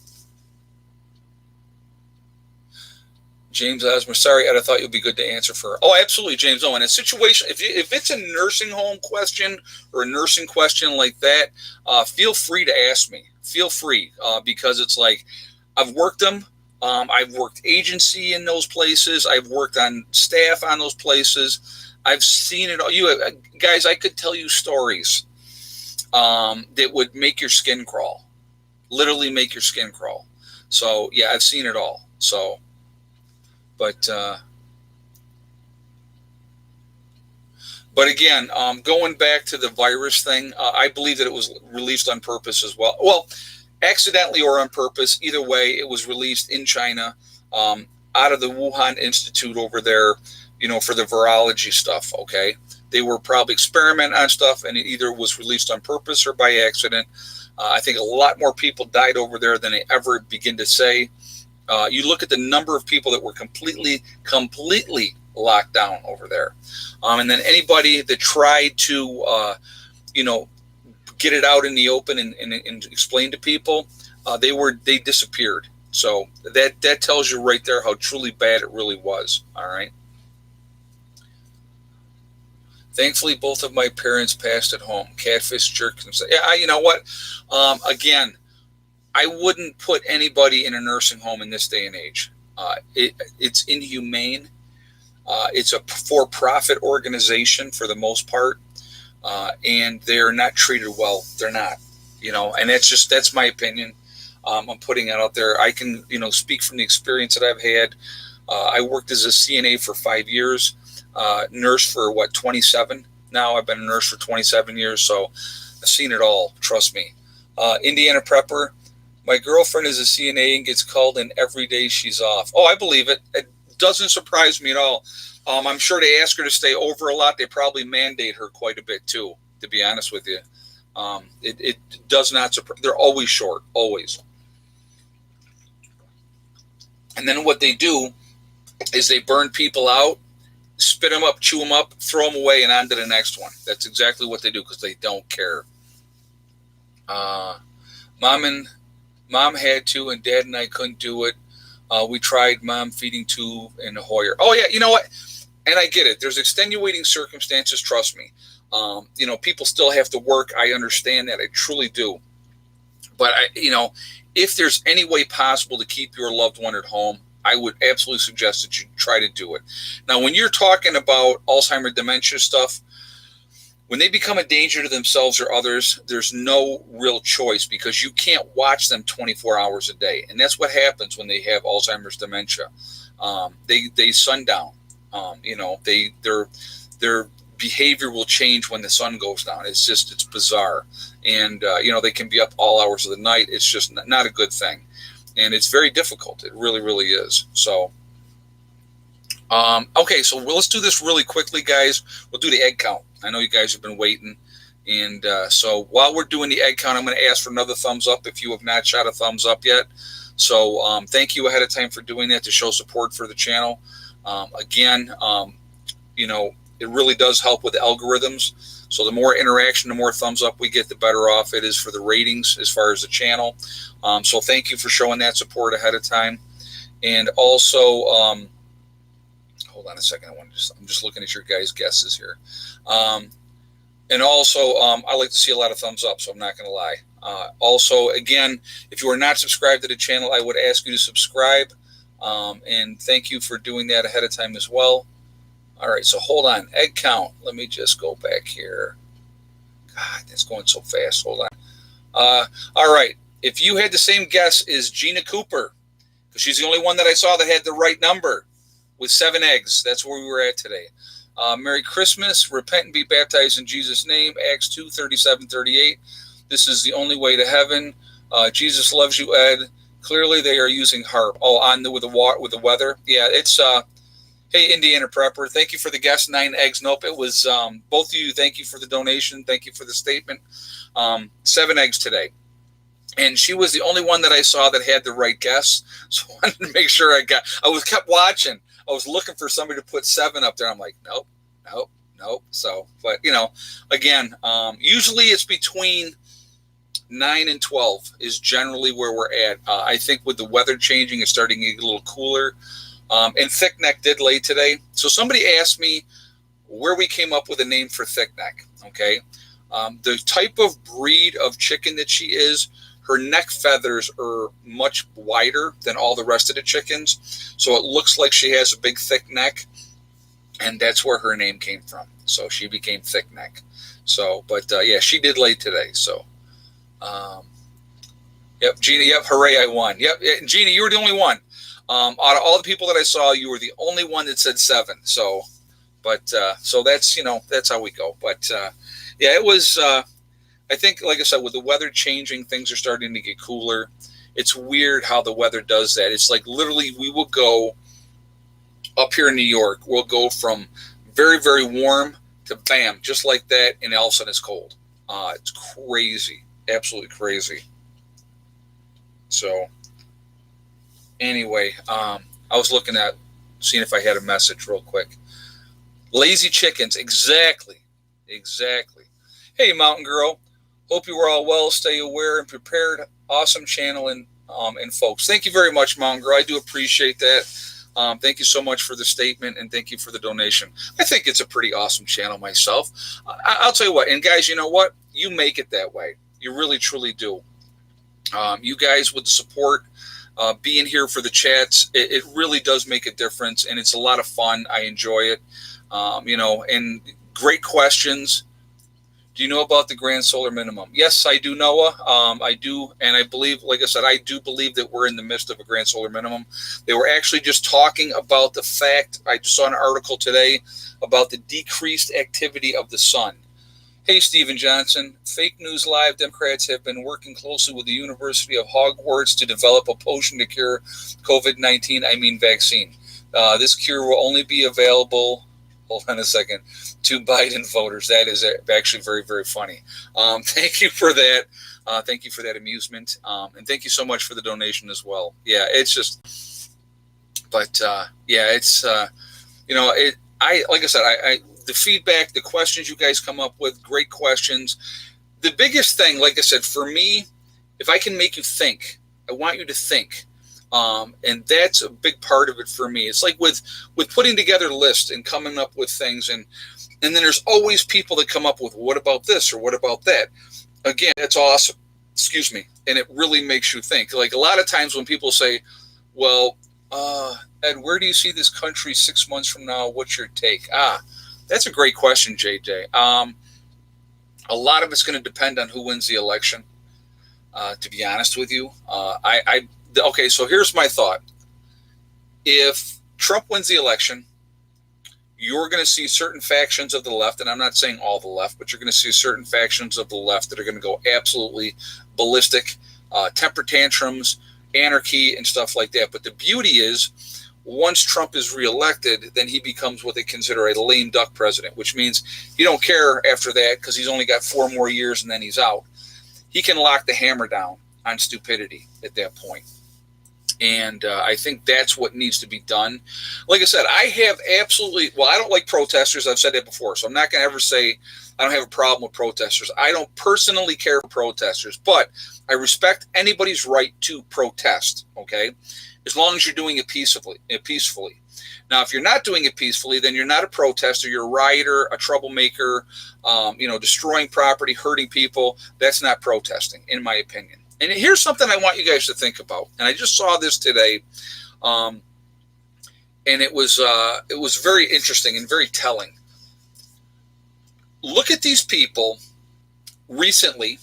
James Osmer, sorry, Ed, I thought you'd be good to answer for her. Oh, absolutely, James. Oh, in a situation, if it's a nursing home question or a nursing question like that, feel free to ask me. Feel free, because it's like I've worked them. I've worked agency in those places. I've worked on staff on those places. I've seen it all. You guys, I could tell you stories that would make your skin crawl, literally make your skin crawl. So yeah, I've seen it all. So. But again, going back to the virus thing, I believe that it was released on purpose as well. Well, accidentally or on purpose, either way, it was released in China, out of the Wuhan Institute over there, for the virology stuff. Okay, they were probably experimenting on stuff, and it either was released on purpose or by accident. I think a lot more people died over there than they ever begin to say. You look at the number of people that were completely locked down over there. And then anybody that tried to, get it out in the open and explain to people, they disappeared. So that tells you right there how truly bad it really was. All right. Thankfully, both of my parents passed at home. Catfish, jerk. Yeah, you know what? Again, I wouldn't put anybody in a nursing home in this day and age. It's inhumane. It's a for-profit organization for the most part, and they're not treated well. They're not, and that's my opinion. I'm putting it out there. I can, speak from the experience that I've had. I worked as a CNA for 5 years, nurse for 27. Now I've been a nurse for 27 years, so I've seen it all. Trust me. Indiana Prepper. My girlfriend is a CNA and gets called in every day she's off. Oh, I believe it. It doesn't surprise me at all. I'm sure they ask her to stay over a lot. They probably mandate her quite a bit too, to be honest with you. It does not surprise. They're always short, always. And then what they do is they burn people out, spit them up, chew them up, throw them away, and on to the next one. That's exactly what they do because they don't care. Mom had to, and Dad and I couldn't do it. We tried mom feeding tube in Hoyer. Oh, yeah, you know what? And I get it. There's extenuating circumstances, trust me. People still have to work. I understand that. I truly do. But, if there's any way possible to keep your loved one at home, I would absolutely suggest that you try to do it. Now, when you're talking about Alzheimer's dementia stuff, when they become a danger to themselves or others, there's no real choice because you can't watch them 24 hours a day. And that's what happens when they have Alzheimer's dementia. They sundown. Their behavior will change when the sun goes down. It's bizarre. And, they can be up all hours of the night. It's just not a good thing. And it's very difficult. It really, really is. So, okay, so let's do this really quickly, guys. We'll do the egg count. I know you guys have been waiting. And so while we're doing the egg count, I'm going to ask for another thumbs up if you have not shot a thumbs up yet. So thank you ahead of time for doing that to show support for the channel. Again, it really does help with the algorithms. So the more interaction, the more thumbs up we get, the better off it is for the ratings as far as the channel. So thank you for showing that support ahead of time. And also, hold on a second. I'm just looking at your guys' guesses here. And also, I like to see a lot of thumbs up, so I'm not going to lie. Also, again, if you are not subscribed to the channel, I would ask you to subscribe. And thank you for doing that ahead of time as well. All right, so hold on. Egg count. Let me just go back here. God, that's going so fast. Hold on. All right. If you had the same guess as Gina Cooper, because she's the only one that I saw that had the right number with 7 eggs. That's where we were at today. Merry Christmas. Repent and be baptized in Jesus' name. Acts 2:37-38. This is the only way to heaven. Jesus loves you, Ed. Clearly, they are using HARP. Oh, with the weather. Yeah, it's. Hey, Indiana Prepper. Thank you for the guess. 9 eggs. Nope, it was both of you. Thank you for the donation. Thank you for the statement. 7 eggs today. And she was the only one that I saw that had the right guess. So I wanted to make sure I kept watching. I was looking for somebody to put 7 up there. I'm like, nope. So, but again, usually it's between 9 and 12 is generally where we're at. I think with the weather changing, it's starting to get a little cooler. And thick neck did lay today. So somebody asked me where we came up with a name for thick neck. Okay. The type of breed of chicken that she is, her neck feathers are much wider than all the rest of the chickens. So it looks like she has a big, thick neck. And that's where her name came from. So she became thick neck. So, but yeah, she did lay today. So, yep, Gina, yep, hooray, I won. Yep, Gina, you were the only one. Out of all the people that I saw, you were the only one that said 7. So, but, so that's, that's how we go. But, yeah, it was, I think, like I said, with the weather changing, things are starting to get cooler. It's weird how the weather does that. It's like literally we will go up here in New York. We'll go from very, very warm to bam, just like that. And all of a sudden it's cold. It's crazy. Absolutely crazy. So anyway, I was looking at seeing if I had a message real quick. Lazy chickens. Exactly. Hey, Mountain Girl. Hope you were all well. Stay aware and prepared. Awesome channel and folks. Thank you very much, Mountain Girl. I do appreciate that. Thank you so much for the statement and thank you for the donation. I think it's a pretty awesome channel myself. I'll tell you what. And guys, you know what? You make it that way. You really, truly do. You guys with the support, being here for the chats, it really does make a difference. And it's a lot of fun. I enjoy it. And great questions. Do you know about the grand solar minimum? Yes, I do, Noah. I do. And I believe, like I said, I do believe that we're in the midst of a grand solar minimum. They were actually just talking about the fact, I just saw an article today about the decreased activity of the sun. Hey, Stephen Johnson. Fake News Live Democrats have been working closely with the University of Hogwarts to develop a potion to cure COVID-19, vaccine. This cure will only be available, hold on a second, to Biden voters. That is actually very, very funny. Thank you for that. Thank you for that amusement. And thank you so much for the donation as well. Yeah, it's just, but yeah, it's, like I said, the feedback, the questions you guys come up with, great questions. The biggest thing, like I said, for me, if I can make you think, I want you to think. And that's a big part of it for me. It's like with putting together lists and coming up with things. And then there's always people that come up with, what about this or what about that? Again, it's awesome. Excuse me. And it really makes you think. Like a lot of times when people say, well, Ed, where do you see this country 6 months from now? What's your take? That's a great question, JJ. A lot of it's going to depend on who wins the election, to be honest with you. Okay, so here's my thought. If Trump wins the election, you're going to see certain factions of the left, and I'm not saying all the left, but you're going to see certain factions of the left that are going to go absolutely ballistic, temper tantrums, anarchy, and stuff like that. But the beauty is, once Trump is reelected, then he becomes what they consider a lame duck president, which means you don't care after that because he's only got 4 more years and then he's out. He can lock the hammer down on stupidity at that point. And I think that's what needs to be done. Like I said, I have I don't like protesters. I've said that before. So I'm not going to ever say I don't have a problem with protesters. I don't personally care for protesters, but I respect anybody's right to protest, okay? As long as you're doing it peacefully. Now, if you're not doing it peacefully, then you're not a protester. You're a rioter, a troublemaker, destroying property, hurting people. That's not protesting, in my opinion. And here's something I want you guys to think about. And I just saw this today, and it was very interesting and very telling. Look at these people recently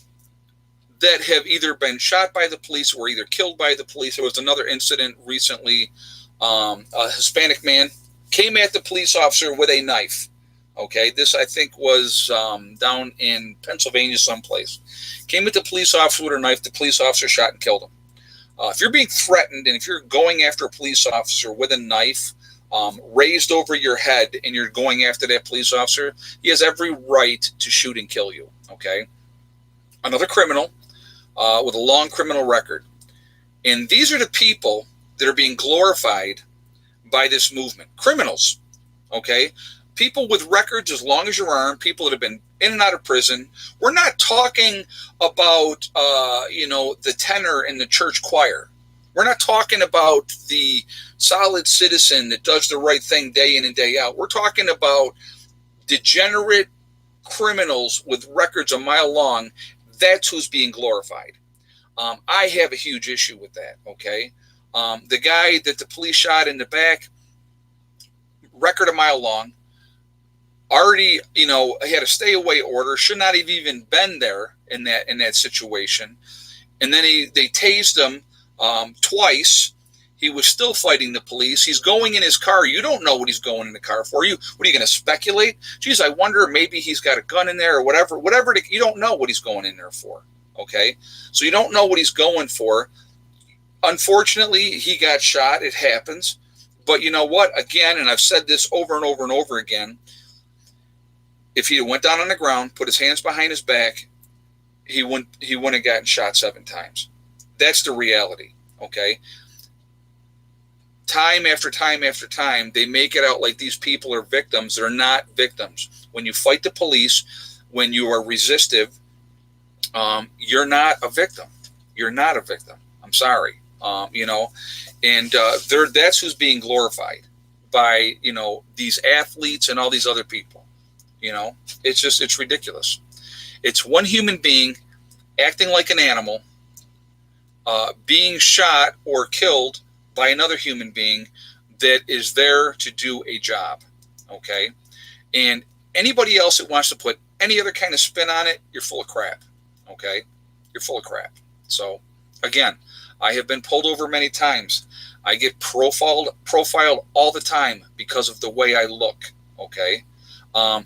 that have either been shot by the police or either killed by the police. There was another incident recently. A Hispanic man came at the police officer with a knife. Okay, this I think was down in Pennsylvania someplace. Came at the police officer with a knife. The police officer shot and killed him. If you're being threatened and if you're going after a police officer with a knife raised over your head and you're going after that police officer, he has every right to shoot and kill you. Okay, another criminal with a long criminal record. And these are the people that are being glorified by this movement. Criminals, okay? People with records as long as your arm, people that have been in and out of prison. We're not talking about, the tenor in the church choir. We're not talking about the solid citizen that does the right thing day in and day out. We're talking about degenerate criminals with records a mile long. That's who's being glorified. I have a huge issue with that, okay? The guy that the police shot in the back, record a mile long, already, had a stay away order, should not have even been there in that situation. And then they tased him twice. He was still fighting the police. He's going in his car. You don't know what he's going in the car for. What are you going to speculate? Geez, I wonder, maybe he's got a gun in there or whatever. You don't know what he's going in there for. Okay, so you don't know what he's going for. Unfortunately, he got shot. It happens. But you know what? Again, and I've said this over and over and over again, if he went down on the ground, put his hands behind his back, he wouldn't have gotten shot 7 times. That's the reality. Okay. Time after time after time, they make it out like these people are victims. They're not victims. When you fight the police, when you are resistive, you're not a victim. You're not a victim. I'm sorry. That's who's being glorified by, these athletes and all these other people. It's ridiculous. It's one human being acting like an animal, being shot or killed by another human being that is there to do a job. Okay. And anybody else that wants to put any other kind of spin on it, you're full of crap. Okay, you're full of crap. So, again, I have been pulled over many times. I get profiled all the time because of the way I look. Okay, I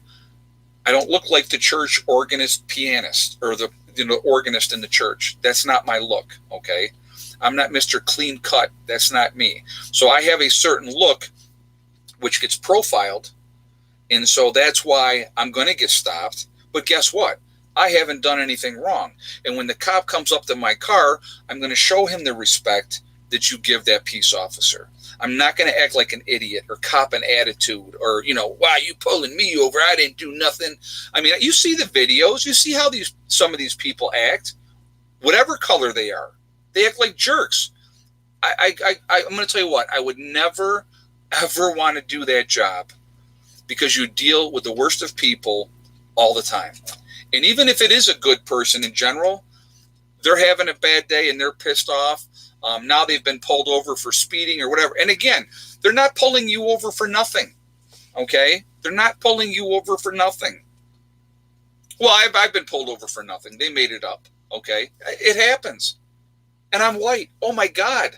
don't look like the church organist pianist or the organist in the church. That's not my look. Okay, I'm not Mr. Clean Cut. That's not me. So I have a certain look which gets profiled, and so that's why I'm going to get stopped. But guess what? I haven't done anything wrong. And when the cop comes up to my car, I'm going to show him the respect that you give that peace officer. I'm not going to act like an idiot or cop an attitude or, why you pulling me over? I didn't do nothing. I mean, you see the videos. You see how some of these people act. Whatever color they are, they act like jerks. I'm going to tell you what. I would never, ever want to do that job because you deal with the worst of people all the time. And even if it is a good person in general, they're having a bad day and they're pissed off. Now they've been pulled over for speeding or whatever. And again, they're not pulling you over for nothing. Okay? They're not pulling you over for nothing. Well, I've been pulled over for nothing. They made it up. Okay? It happens. And I'm white. Oh my God.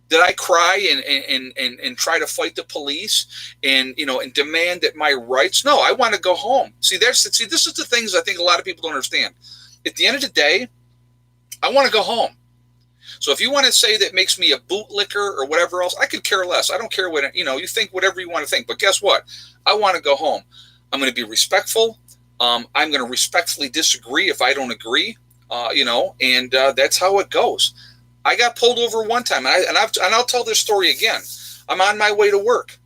Did I cry and try to fight the police and demand that my rights? No, I want to go home. See, this is the things I think a lot of people don't understand. At the end of the day, I want to go home. So if you want to say that makes me a bootlicker or whatever else, I could care less. I don't care what, you think whatever you want to think. But guess what? I want to go home. I'm going to be respectful. I'm going to respectfully disagree if I don't agree, and that's how it goes. I got pulled over one time, and I'll tell this story again. I'm on my way to work.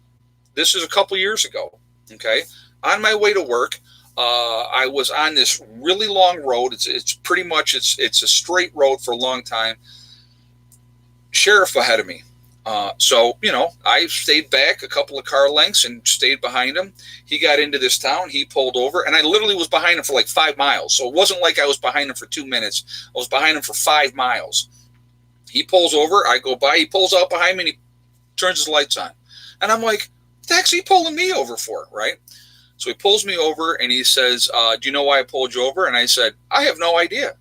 This is a couple years ago. Okay, on my way to work, I was on this really long road. It's pretty much it's a straight road for a long time. Sheriff ahead of me. So I stayed back a couple of car lengths and stayed behind him. He got into this town. He pulled over, and I literally was behind him for like 5 miles. So it wasn't like I was behind him for 2 minutes. I was behind him for 5 miles. He pulls over, I go by, he pulls out behind me, and he turns his lights on. And I'm like, what the heck's he pulling me over for, right? So he pulls me over, and he says, do you know why I pulled you over? And I said, I have no idea.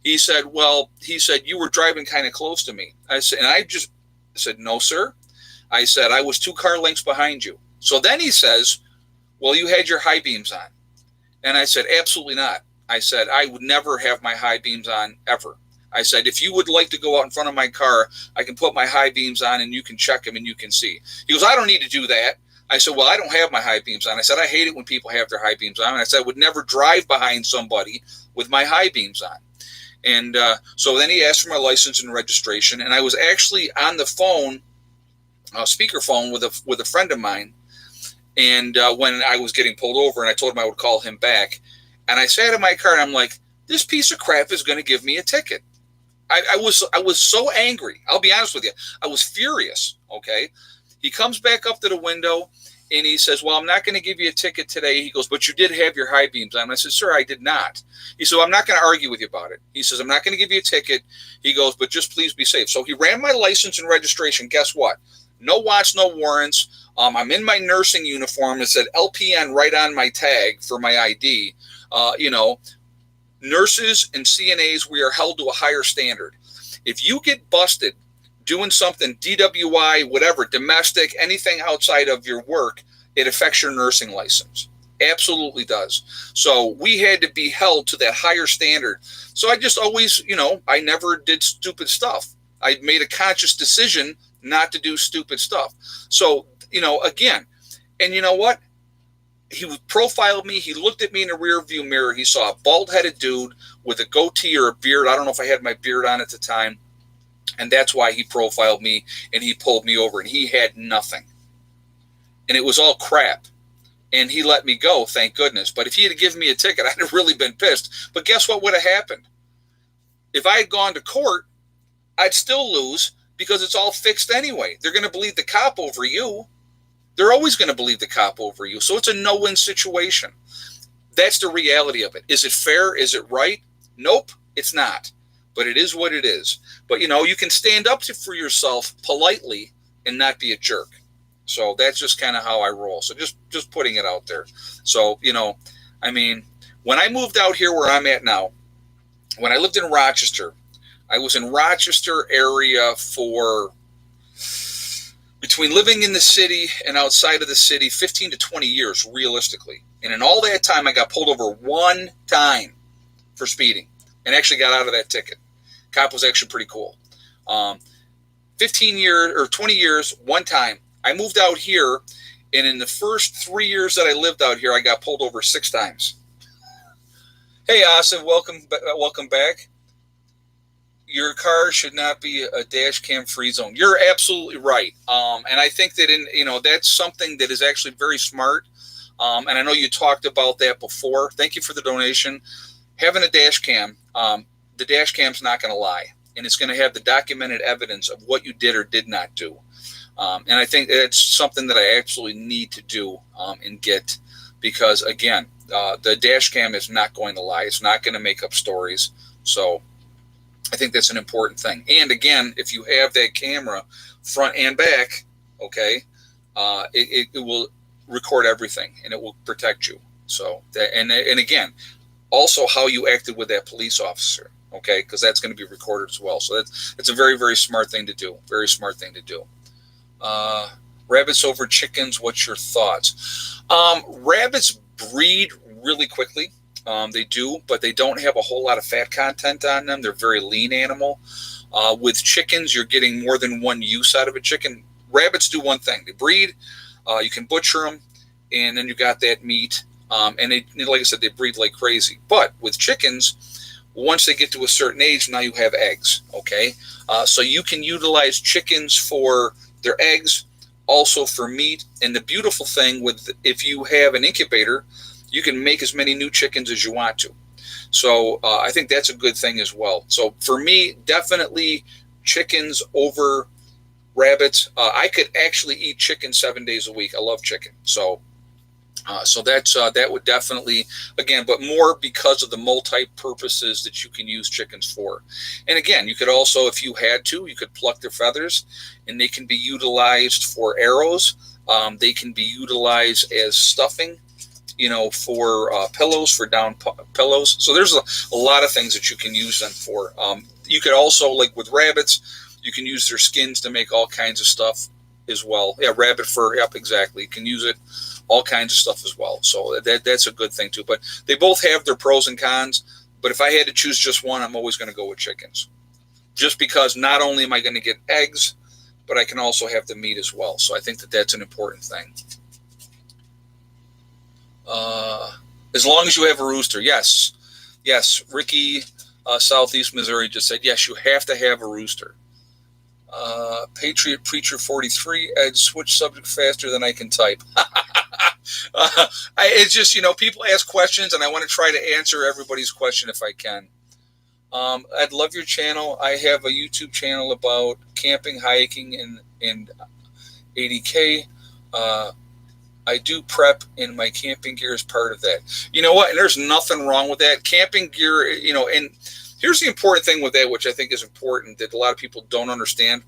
He said, well, you were driving kind of close to me. I said, and I just said, no, sir. I said, I was 2 car lengths behind you. So then he says, well, you had your high beams on. And I said, absolutely not. I said, I would never have my high beams on ever. I said, if you would like to go out in front of my car, I can put my high beams on and you can check them and you can see. He goes, I don't need to do that. I said, well, I don't have my high beams on. I said, I hate it when people have their high beams on. And I said, I would never drive behind somebody with my high beams on. And so then he asked for my license and registration. And I was actually on the phone, speakerphone with a friend of mine. And when I was getting pulled over, and I told him I would call him back. And I sat in my car and I'm like, this piece of crap is going to give me a ticket. I was so angry. I'll be honest with you. I was furious. Okay. He comes back up to the window and he says, well, I'm not going to give you a ticket today. He goes, but you did have your high beams on. I said, sir, I did not. He said, well, I'm not going to argue with you about it. He says, I'm not going to give you a ticket. He goes, but just please be safe. So he ran my license and registration. Guess what? No watch, no warrants. I'm in my nursing uniform. It said LPN right on my tag for my ID. Nurses and CNAs, we are held to a higher standard. If you get busted doing something, DWI, whatever, domestic, anything outside of your work, it affects your nursing license. Absolutely does. So we had to be held to that higher standard. So I just always, I never did stupid stuff. I made a conscious decision not to do stupid stuff. So, again, and you know what? He profiled me. He looked at me in the rear view mirror. He saw a bald-headed dude with a goatee or a beard. I don't know if I had my beard on at the time. And that's why he profiled me and he pulled me over. And he had nothing. And it was all crap. And he let me go, thank goodness. But if he had given me a ticket, I'd have really been pissed. But guess what would have happened? If I had gone to court, I'd still lose because it's all fixed anyway. They're going to believe the cop over you. They're always going to believe the cop over you. So it's a no-win situation. That's the reality of it. Is it fair? Is it right? Nope, it's not. But it is what it is. But, you can stand up for yourself politely and not be a jerk. So that's just kind of how I roll. So just putting it out there. So, when I moved out here where I'm at now, when I lived in Rochester, I was in Rochester area for between living in the city and outside of the city, 15 to 20 years, realistically. And in all that time, I got pulled over one time for speeding and actually got out of that ticket. Cop was actually pretty cool. 15 years or 20 years, one time. I moved out here, and in the first 3 years that I lived out here, I got pulled over 6 times. Hey, Asa, welcome back. Your car should not be a dash cam free zone. You're absolutely right. And I think that that's something that is actually very smart. And I know you talked about that before. Thank you for the donation. Having a dash cam, the dash cam's not going to lie. And it's going to have the documented evidence of what you did or did not do. And I think that's something that I absolutely need to do and get, because again, the dash cam is not going to lie. It's not going to make up stories. So I think that's an important thing. And again, if you have that camera front and back, okay, it will record everything and it will protect you. So that, and again, also how you acted with that police officer, okay, because that's going to be recorded as well. So that's a very, very smart thing to do. Very smart thing to do. Rabbits over chickens, what's your thoughts? Rabbits breed really quickly. They do, but they don't have a whole lot of fat content on them. They're a very lean animal. With chickens, you're getting more than one use out of a chicken. Rabbits do one thing. They breed. You can butcher them, and then you got that meat. And they, like I said, they breed like crazy. But with chickens, once they get to a certain age, now you have eggs, okay? So you can utilize chickens for their eggs, also for meat. And the beautiful thing if you have an incubator, you can make as many new chickens as you want to. So I think that's a good thing as well. So for me, definitely chickens over rabbits. I could actually eat chicken 7 days a week. I love chicken. So that would definitely, again, but more because of the multi-purposes that you can use chickens for. And again, you could also, if you had to, you could pluck their feathers and they can be utilized for arrows. They can be utilized as stuffing. for pillows, for down pillows. So there's a lot of things that you can use them for. You could also, like with rabbits, you can use their skins to make all kinds of stuff as well. Yeah, rabbit fur. Yep, exactly. You can use it, all kinds of stuff as well. So that's a good thing too. But they both have their pros and cons. But if I had to choose just one, I'm always going to go with chickens. Just because not only am I going to get eggs, but I can also have the meat as well. So I think that that's an important thing. As long as you have a rooster, yes. Ricky, Southeast Missouri just said, yes, you have to have a rooster. Patriot Preacher 43, Ed, switch subject faster than I can type. It's just, people ask questions, and I want to try to answer everybody's question if I can. I'd love your channel. I have a YouTube channel about camping, hiking, and 80K. I do prep, and my camping gear is part of that. You know what? And there's nothing wrong with that. Camping gear, and here's the important thing with that, which I think is important that a lot of people don't understand.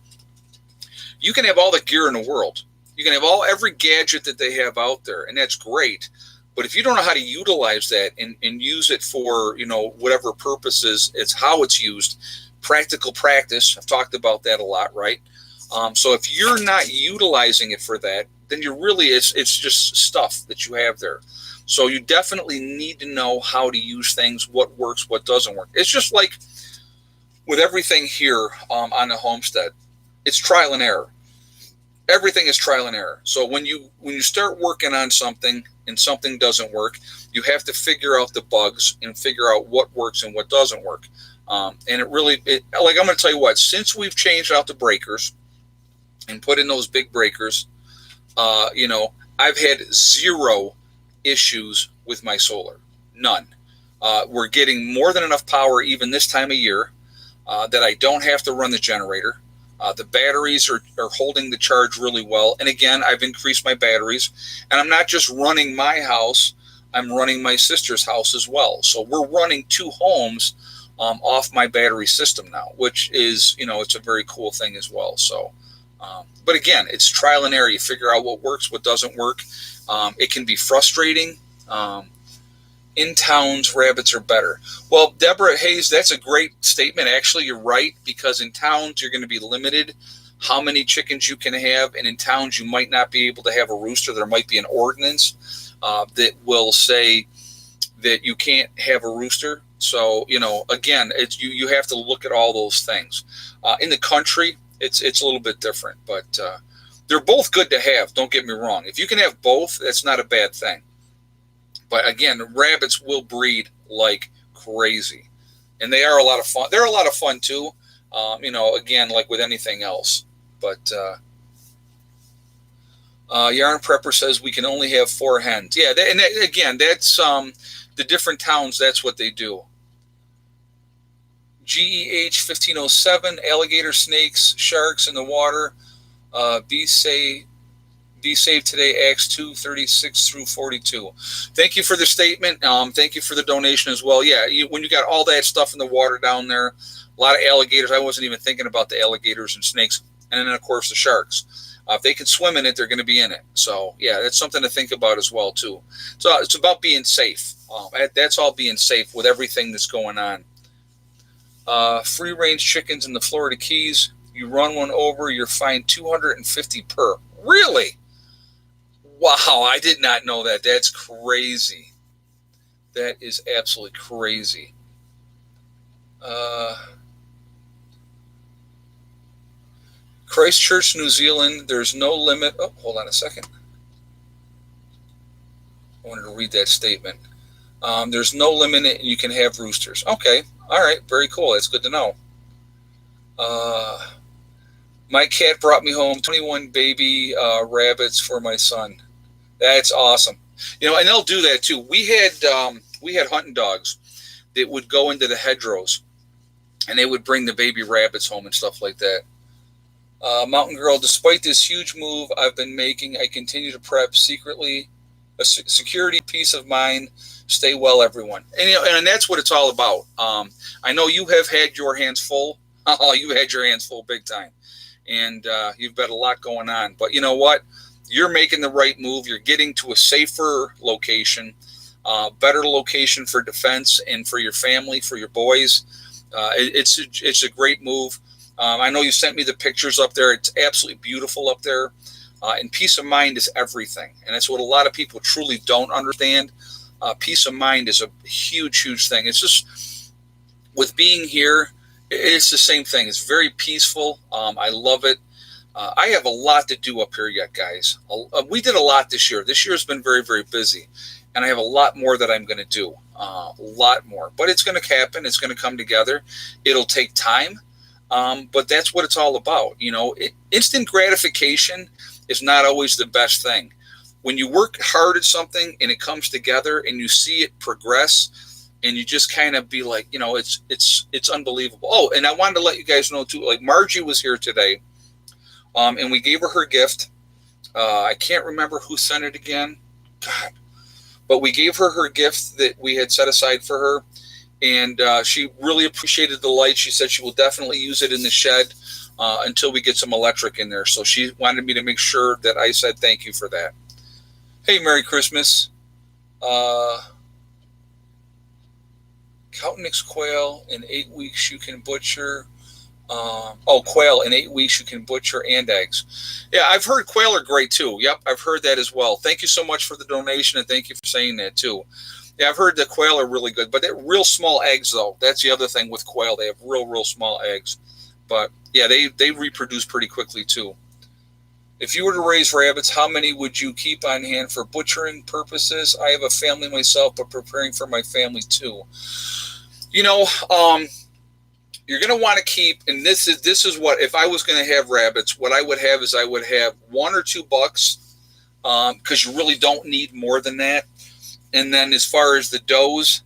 You can have all the gear in the world. You can have every gadget that they have out there, and that's great. But if you don't know how to utilize that and use it for, whatever purposes, it's how it's used. Practical practice. I've talked about that a lot, right? So if you're not utilizing it for that, then you're really, it's just stuff that you have there. So you definitely need to know how to use things, what works, what doesn't work. It's just like with everything here on the homestead. It's trial and error. Everything is trial and error. So when you start working on something and something doesn't work, you have to figure out the bugs and figure out what works and what doesn't work. And I'm going to tell you what, since we've changed out the breakers and put in those big breakers, I've had zero issues with my solar. None. We're getting more than enough power even this time of year that I don't have to run the generator. The batteries are holding the charge really well. And again, I've increased my batteries. And I'm not just running my house, I'm running my sister's house as well. So we're running 2 homes off my battery system now, which is, it's a very cool thing as well. So, but again, it's trial and error. You figure out what works, what doesn't work. It can be frustrating. In towns, rabbits are better. Well, Deborah Hayes, that's a great statement. Actually, you're right, because in towns, you're going to be limited how many chickens you can have. And in towns, you might not be able to have a rooster. There might be an ordinance that will say that you can't have a rooster. So, again, you have to look at all those things. In the country, it's a little bit different, but they're both good to have. Don't get me wrong. If you can have both, that's not a bad thing. But again, rabbits will breed like crazy, and they are a lot of fun. They're a lot of fun too. Again, like with anything else. But Yarn Prepper says we can only have 4 hens. Yeah, again, that's the different towns. That's what they do. GEH 1507, alligator, snakes, sharks in the water. Be safe today, Acts 2:36 through 42. Thank you for the statement. Thank you for the donation as well. Yeah, when you got all that stuff in the water down there, a lot of alligators. I wasn't even thinking about the alligators and snakes. And then, of course, the sharks. If they can swim in it, they're going to be in it. So, yeah, that's something to think about as well, too. So it's about being safe. That's all being safe with everything that's going on. Free-range chickens in the Florida Keys. You run one over, you're fined $250 per. Really? Wow, I did not know that. That's crazy. That is absolutely crazy. Christchurch, New Zealand, there's no limit. Oh, hold on a second. I wanted to read that statement. There's no limit and you can have roosters. Okay. All right. Very cool. That's good to know. My cat brought me home 21 baby rabbits for my son. That's awesome. And they'll do that too. We had hunting dogs that would go into the hedgerows and they would bring the baby rabbits home and stuff like that. Mountain Girl, despite this huge move I've been making, I continue to prep secretly. A security, peace of mind. Stay well, everyone. And that's what it's all about. I know you have had your hands full. You had your hands full big time. And you've got a lot going on. But you know what? you're making the right move. You're getting to a safer location, better location for defense and for your family, for your boys. It's a great move. I know you sent me the pictures up there. It's absolutely beautiful up there. And peace of mind is everything. And that's what a lot of people truly don't understand. Peace of mind is a huge, huge thing. It's just with being here, it's the same thing. It's very peaceful. I love it. I have a lot to do up here yet, guys. We did a lot this year. This year has been very, very busy. And I have a lot more that I'm going to do. A lot more. But it's going to happen. It's going to come together. It'll take time. But that's what it's all about. Instant gratification is not always the best thing. When you work hard at something and it comes together and you see it progress and you just kind of be like, it's unbelievable. Oh, and I wanted to let you guys know too, like Margie was here today, and we gave her gift. I can't remember who sent it again. God. But we gave her gift that we had set aside for her. And she really appreciated the light. She said she will definitely use it in the shed until we get some electric in there. So she wanted me to make sure that I said thank you for that. Hey, Merry Christmas. Cowtnick's quail in 8 weeks you can butcher. Quail in 8 weeks you can butcher and eggs. Yeah, I've heard quail are great too. Yep, I've heard that as well. Thank you so much for the donation, and thank you for saying that too. Yeah, I've heard the quail are really good, but they're real small eggs, though. That's the other thing with quail. They have real small eggs. But, yeah, they reproduce pretty quickly, too. If you were to raise rabbits, how many would you keep on hand for butchering purposes? I have a family myself, but preparing for my family, too. You're going to want to keep, and this is what, if I was going to have rabbits, what I would have is I would have 1 or 2 bucks, because you really don't need more than that. And then as far as the does,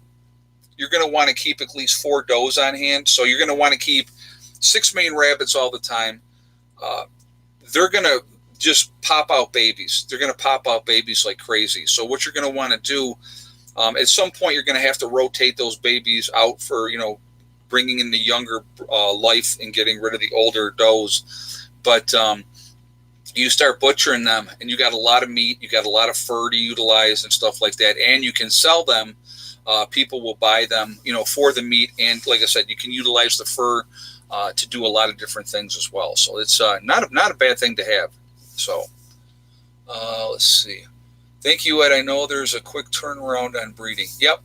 you're going to want to keep at least 4 does on hand. So you're going to want to keep 6 main rabbits all the time. They're going to just pop out babies. They're going to pop out babies like crazy. So what you're going to want to do, at some point, you're going to have to rotate those babies out for, bringing in the younger life and getting rid of the older does. But you start butchering them and you got a lot of meat, you got a lot of fur to utilize and stuff like that. And you can sell them. People will buy them, for the meat. And like I said, you can utilize the fur to do a lot of different things as well. So it's not a bad thing to have. So let's see. Thank you, Ed. I know there's a quick turnaround on breeding. Yep.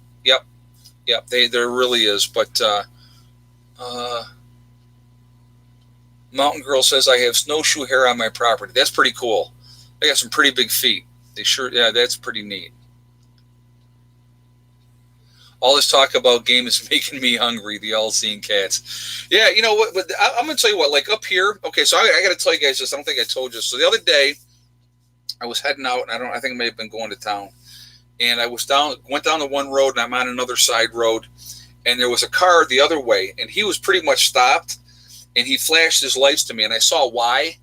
There really is. But Mountain Girl says I have snowshoe hair on my property. That's pretty cool. They got some pretty big feet. That's pretty neat. All this talk about game is making me hungry, the all-seeing cats. Yeah, you know what? But I'm going to tell you what, like up here, okay, so I got to tell you guys this. I don't think I told you. So the other day, I was heading out, and I think I may have been going to town. And I went down the one road, and I'm on another side road. And there was a car the other way, and he was pretty much stopped. And he flashed his lights to me, and I saw why.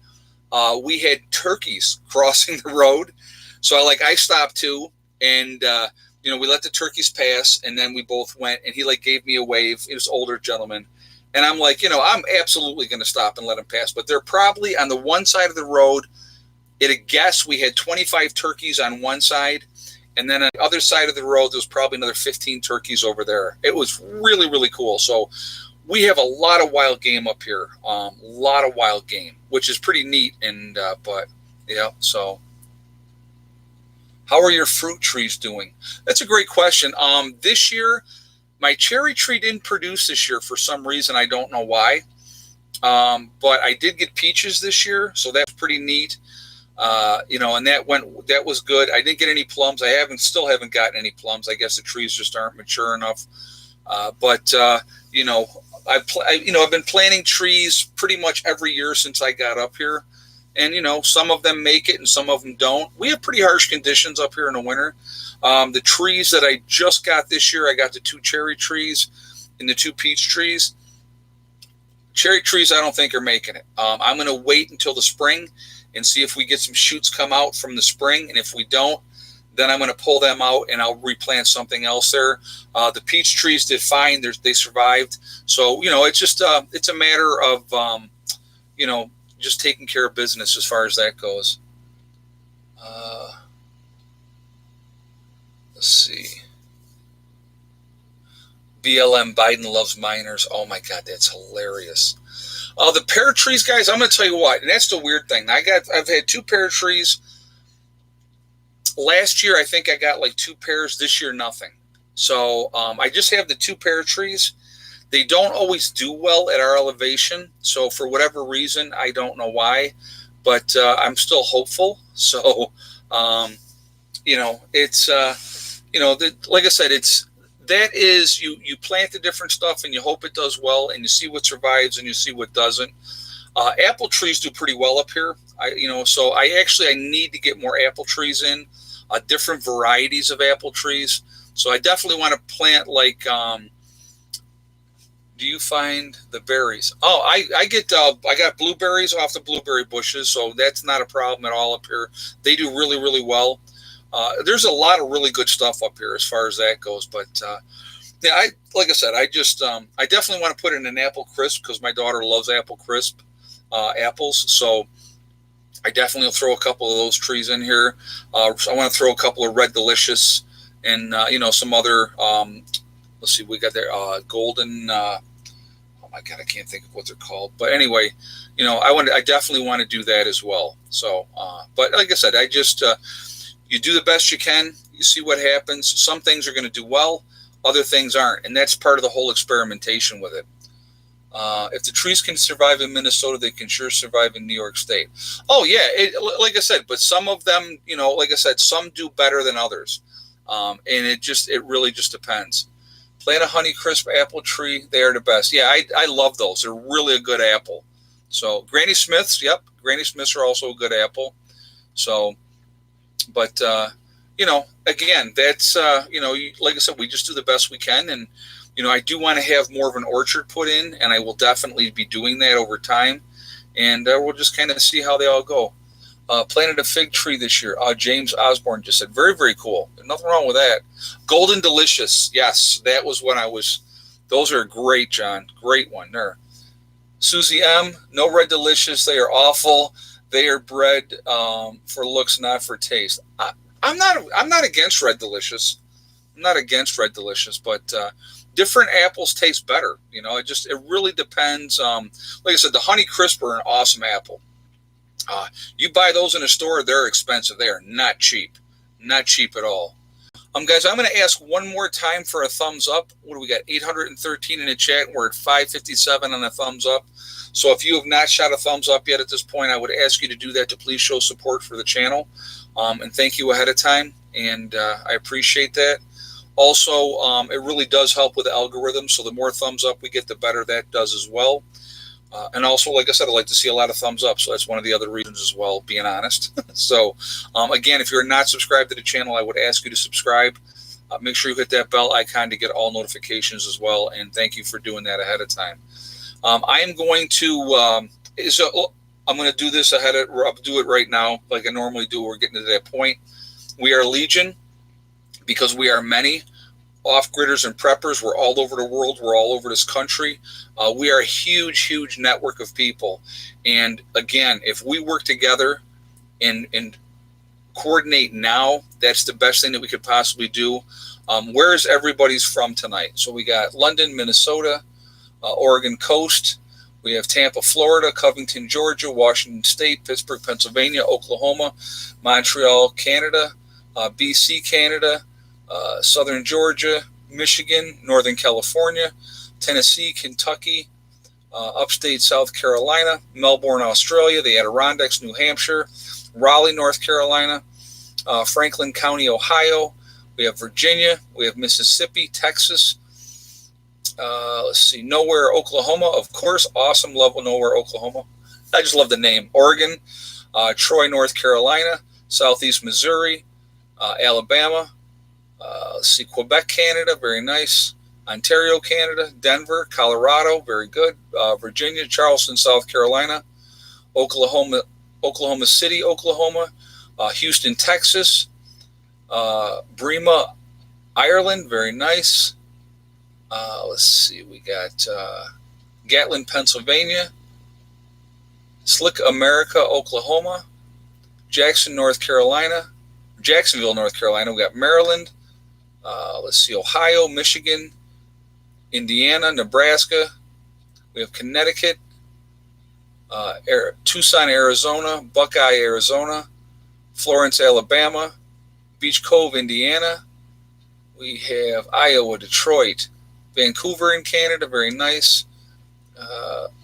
We had turkeys crossing the road. So I stopped too, and we let the turkeys pass, and then we both went, and he gave me a wave. He was an older gentleman. And I'm like, I'm absolutely going to stop and let him pass. But they're probably on the one side of the road. At a guess, we had 25 turkeys on one side. And then on the other side of the road, there was probably another 15 turkeys over there. It was really, really cool. So we have a lot of wild game up here. A lot of wild game, which is pretty neat. And so how are your fruit trees doing? That's a great question. This year, my cherry tree didn't produce this year for some reason. I don't know why. But I did get peaches this year, so that's pretty neat. And that was good. I didn't get any plums. I still haven't gotten any plums. I guess the trees just aren't mature enough. I've been planting trees pretty much every year since I got up here. And, some of them make it and some of them don't. We have pretty harsh conditions up here in the winter. The trees that I just got this year, I got the 2 cherry trees and the 2 peach trees. Cherry trees, I don't think are making it. I'm going to wait until the spring and see if we get some shoots come out from the spring. And if we don't, then I'm going to pull them out and I'll replant something else there. The peach trees did fine. They survived. So, it's just it's a matter of, just taking care of business as far as that goes. Uh, let's see. BLM Biden loves miners. Oh my God, that's hilarious. The pear trees, guys. I'm going to tell you what, and that's the weird thing. I've had 2 pear trees. Last year, I think I got like 2 pears. This year, nothing. So I just have the 2 pear trees. They don't always do well at our elevation. So for whatever reason, I don't know why, but I'm still hopeful. So, it's, like I said, you plant the different stuff and you hope it does well and you see what survives and you see what doesn't. Apple trees do pretty well up here. So I need to get more apple trees in, different varieties of apple trees. So I definitely want to plant like, do you find the berries? Oh, I got blueberries off the blueberry bushes, so that's not a problem at all up here. They do really, really well. There's a lot of really good stuff up here as far as that goes. But yeah, like I said, I definitely want to put in an apple crisp because my daughter loves apple crisp apples. So I definitely will throw a couple of those trees in here. I want to throw a couple of Red Delicious and some other. Let's see, we got there golden. Oh my God, I can't think of what they're called. But anyway, I definitely want to do that as well. So, but like I said, you do the best you can. You see what happens. Some things are going to do well, other things aren't, and that's part of the whole experimentation with it. If the trees can survive in Minnesota, they can sure survive in New York State. Oh yeah, like I said, but some of them, like I said, some do better than others, and it really just depends. Plant a Honeycrisp apple tree. They are the best. Yeah, I love those. They're really a good apple. So Granny Smiths, yep. Granny Smiths are also a good apple. So, but, again, that's, like I said, we just do the best we can. And, I do want to have more of an orchard put in, and I will definitely be doing that over time. And we'll just kind of see how they all go. Planted a fig tree this year. James Osborne just said, very, very cool. There's nothing wrong with that. Golden Delicious. Yes, that was when those are great, John. Great one there. Susie M., no Red Delicious. They are awful. They are bred for looks, not for taste. I'm not against Red Delicious. I'm not against Red Delicious, but different apples taste better. It really depends. Like I said, the Honeycrisp are an awesome apple. You buy those in a store, they're expensive. They are not cheap. Not cheap at all. Guys, I'm going to ask one more time for a thumbs up. What do we got? 813 in the chat. We're at 557 on a thumbs up. So if you have not shot a thumbs up yet at this point, I would ask you to do that to please show support for the channel. And thank you ahead of time. And I appreciate that. Also, it really does help with the algorithm. So the more thumbs up we get, the better that does as well. And also, like I said, I like to see a lot of thumbs up. So that's one of the other reasons as well, being honest. So, again, if you're not subscribed to the channel, I would ask you to subscribe. Make sure you hit that bell icon to get all notifications as well. And thank you for doing that ahead of time. I am going to I'm going to do this I'll do it right now like I normally do. We're getting to that point. We are Legion because we are many. Off-gridders and preppers, we're all over the world. We're all over this country. We are a huge, huge network of people. And again, if we work together and coordinate now, that's the best thing that we could possibly do. Where is everybody's from tonight? So we got London, Minnesota, Oregon coast. We have Tampa, Florida, Covington, Georgia, Washington State, Pittsburgh, Pennsylvania, Oklahoma, Montreal, Canada, BC, Canada, Southern Georgia, Michigan, Northern California, Tennessee, Kentucky, upstate South Carolina, Melbourne, Australia, the Adirondacks, New Hampshire, Raleigh, North Carolina, Franklin County, Ohio. We have Virginia. We have Mississippi, Texas. Let's see, Nowhere, Oklahoma. Of course, awesome. Love Nowhere, Oklahoma. I just love the name. Oregon, Troy, North Carolina, Southeast Missouri, Alabama. Let's see, Quebec, Canada, very nice. Ontario, Canada, Denver, Colorado, very good. Virginia, Charleston, South Carolina, Oklahoma City, Oklahoma, Houston, Texas, Bremer, Ireland, very nice. Let's see, we got Gatlin, Pennsylvania, Slick America, Oklahoma, Jacksonville, North Carolina. We got Maryland. Let's see, Ohio, Michigan, Indiana, Nebraska. We have Connecticut, Tucson, Arizona, Buckeye, Arizona, Florence, Alabama, Beach Cove, Indiana. We have Iowa, Detroit, Vancouver in Canada, very nice.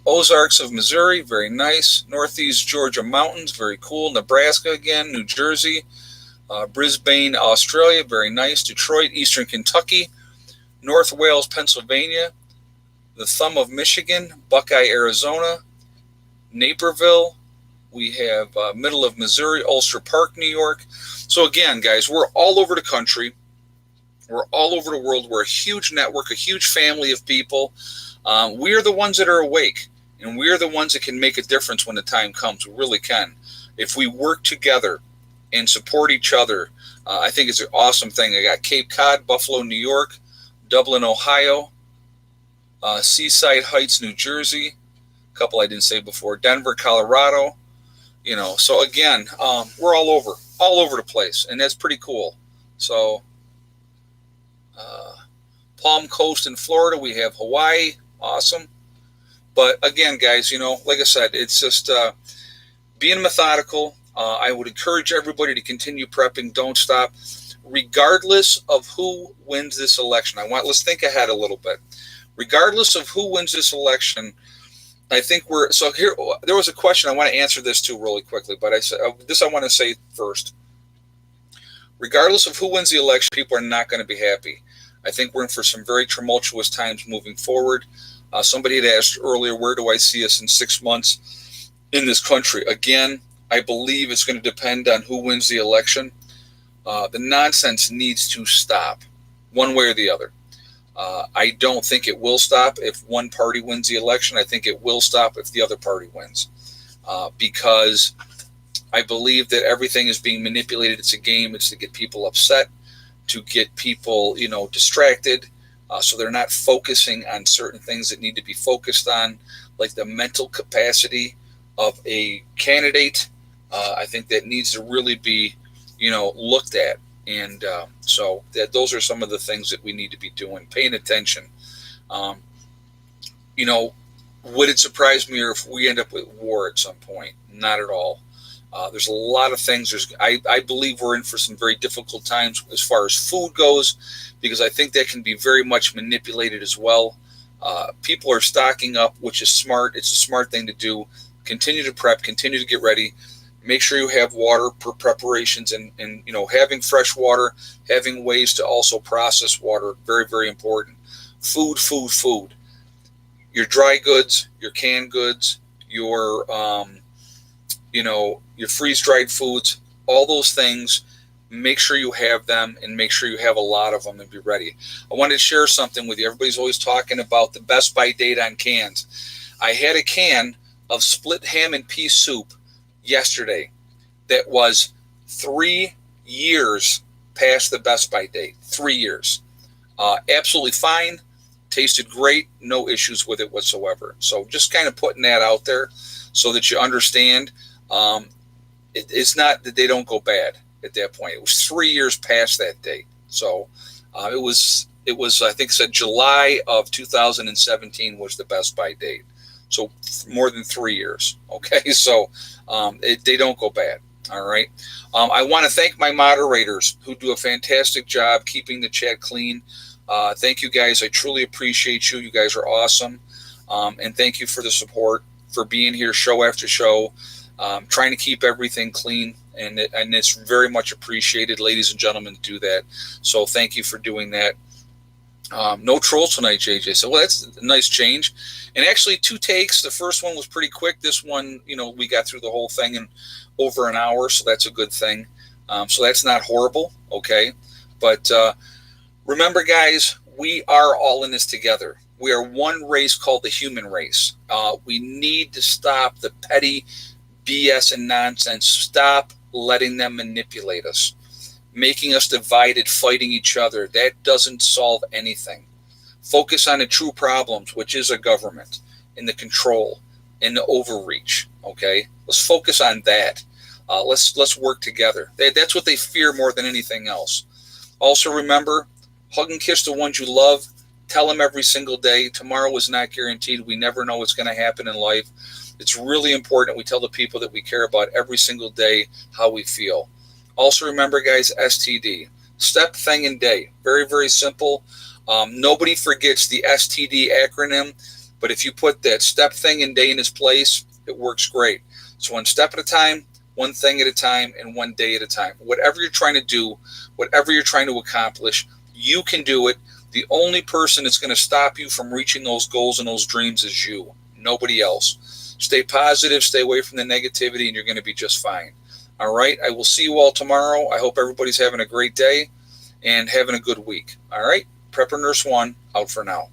Ozarks of Missouri, very nice. Northeast Georgia Mountains, very cool. Nebraska again, New Jersey, Brisbane, Australia, very nice. Detroit, Eastern Kentucky, North Wales, Pennsylvania, the Thumb of Michigan, Buckeye, Arizona, Naperville. We have middle of Missouri, Ulster Park, New York. So again, guys, we're all over the country. We're all over the world. We're a huge network, a huge family of people. We are the ones that are awake, and we are the ones that can make a difference when the time comes. We really can. If we work together and support each other, I think it's an awesome thing. I got Cape Cod, Buffalo, New York, Dublin, Ohio, Seaside Heights, New Jersey, a couple I didn't say before, Denver, Colorado. So again, we're all over the place, and that's pretty cool. So Palm Coast in Florida, we have Hawaii, awesome. But again, guys, like I said, it's just being methodical. I would encourage everybody to continue prepping. Don't stop, regardless of who wins this election. Let's think ahead a little bit. Regardless of who wins this election, I think here. There was a question I want to answer this too really quickly, but I want to say first. Regardless of who wins the election, people are not going to be happy. I think we're in for some very tumultuous times moving forward. Somebody had asked earlier, where do I see us in 6 months in this country? Again, I believe it's going to depend on who wins the election. The nonsense needs to stop one way or the other. I don't think it will stop if one party wins the election. I think it will stop if the other party wins, because I believe that everything is being manipulated. It's a game. It's to get people upset, to get people, distracted, so they're not focusing on certain things that need to be focused on, like the mental capacity of a candidate. I think that needs to really be, looked at. And so those are some of the things that we need to be doing, paying attention. Would it surprise me if we end up with war at some point? Not at all. There's a lot of things. I believe we're in for some very difficult times as far as food goes, because I think that can be very much manipulated as well. People are stocking up, which is smart. It's a smart thing to do. Continue to prep, continue to get ready. Make sure you have water preparations and having fresh water, having ways to also process water, very, very important. Food. Your dry goods, your canned goods, your freeze-dried foods, all those things, make sure you have them and make sure you have a lot of them and be ready. I wanted to share something with you. Everybody's always talking about the best by date on cans. I had a can of split ham and pea soup yesterday that was 3 years past the best by date. 3 years. Absolutely fine. Tasted great. No issues with it whatsoever. So just kind of putting that out there so that you understand. It's not that they don't go bad at that point. It was 3 years past that date. So it was I think said July of 2017 was the best by date. So more than 3 years. Okay, so they don't go bad. All right. I want to thank my moderators who do a fantastic job keeping the chat clean. Thank you guys. I truly appreciate you. You guys are awesome. And thank you for the support, for being here show after show, trying to keep everything clean. And it's very much appreciated, ladies and gentlemen, to do that. So thank you for doing that. No trolls tonight, JJ. So, well, that's a nice change. And actually, 2 takes. The first one was pretty quick. This one, we got through the whole thing in over an hour, so that's a good thing. So that's not horrible, okay? But remember, guys, we are all in this together. We are one race called the human race. We need to stop the petty BS and nonsense. Stop letting them manipulate us, making us divided, fighting each other. That doesn't solve anything. Focus on the true problems, which is a government and the control and the overreach, okay? Let's focus on that. Let's work together. That's what they fear more than anything else. Also remember, hug and kiss the ones you love. Tell them every single day. Tomorrow is not guaranteed. We never know what's going to happen in life. It's really important we tell the people that we care about every single day how we feel. Also remember, guys, STD. Step, thing, and day. Very, very simple. Nobody forgets the STD acronym, but if you put that step, thing, and day in its place, it works great. So one step at a time, one thing at a time, and one day at a time. Whatever you're trying to do, whatever you're trying to accomplish, you can do it. The only person that's going to stop you from reaching those goals and those dreams is you, nobody else. Stay positive, stay away from the negativity, and you're going to be just fine. All right, I will see you all tomorrow. I hope everybody's having a great day and having a good week. All right, Prepper Nurse 1 out for now.